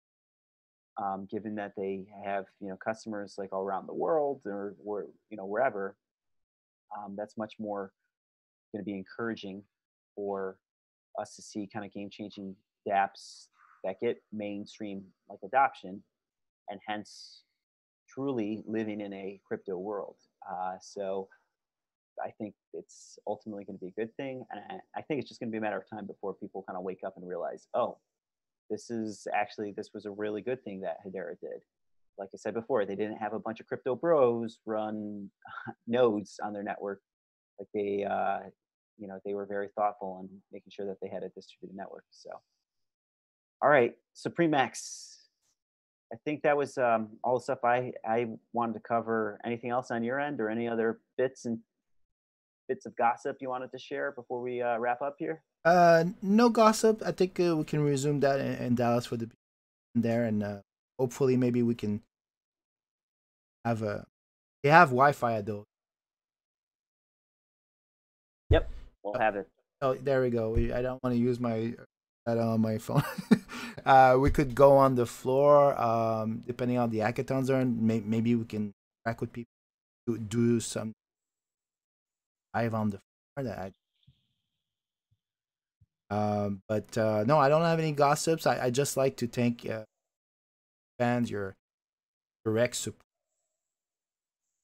Speaker 1: given that they have, customers like all around the world or wherever, that's much more going to be encouraging for us to see kind of game-changing dApps that get mainstream like adoption, and hence truly living in a crypto world. So I think it's ultimately going to be a good thing, and I think it's just going to be a matter of time before people kind of wake up and realize, oh, this was a really good thing that Hedera did. Like I said before, they didn't have a bunch of crypto bros run nodes on their network. Like they were very thoughtful in making sure that they had a distributed network. So, all right, Supreme X. I think that was all the stuff I wanted to cover. Anything else on your end, or any other bits of gossip you wanted to share before we wrap up here?
Speaker 2: No gossip. I think we can resume that in Dallas for the people there, and hopefully maybe we can have they have Wi-Fi at those.
Speaker 1: Yep, we'll have it.
Speaker 2: Oh, there we go. I don't want to use my that on my phone. We could go on the floor, depending on the hackathons are. Maybe we can track with people to do some live on the floor. But no, I don't have any gossips. I just like to thank fans, your direct support.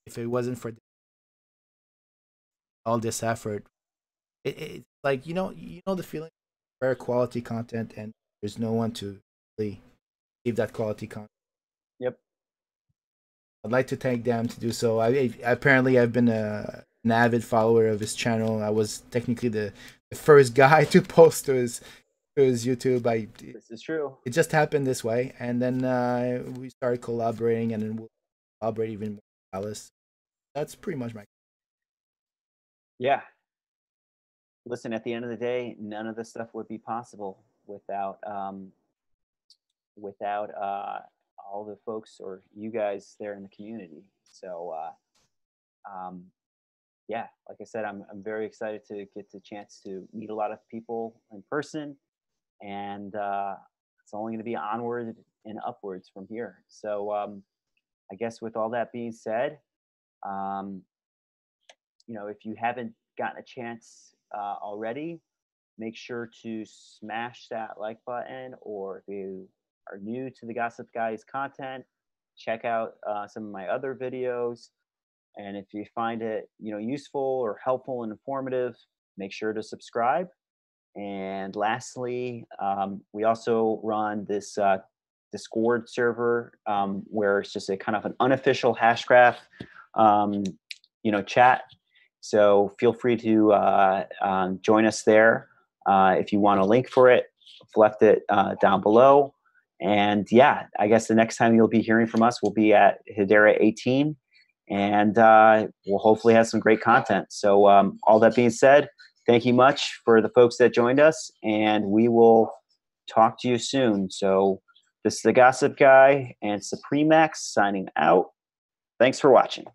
Speaker 2: If it wasn't for all this effort, it's like the feeling of rare quality content, and there's no one to really give that quality content.
Speaker 1: Yep.
Speaker 2: I'd like to thank them to do so. Apparently I've been an avid follower of his channel. I was technically the first guy to post to his YouTube.
Speaker 1: This is true.
Speaker 2: It just happened this way, and then we started collaborating, and then we'll collaborate even more with Alice. That's pretty much my.
Speaker 1: Yeah. Listen, at the end of the day, none of this stuff would be possible without all the folks or you guys there in the community. So yeah, like I said, I'm very excited to get the chance to meet a lot of people in person, and it's only going to be onward and upwards from here. So I guess with all that being said, if you haven't gotten a chance already, make sure to smash that like button, or if you are new to the Gossip Guys content, check out some of my other videos. And if you find it useful or helpful and informative, make sure to subscribe. And lastly, we also run this Discord server where it's just a kind of an unofficial Hashgraph chat. So feel free to join us there. If you want a link for it, I've left it down below. And yeah, I guess the next time you'll be hearing from us will be at Hedera 18. And we'll hopefully have some great content. So all that being said, thank you much for the folks that joined us. And we will talk to you soon. So This is the Gossip Guy and Supremax signing out. Thanks for watching.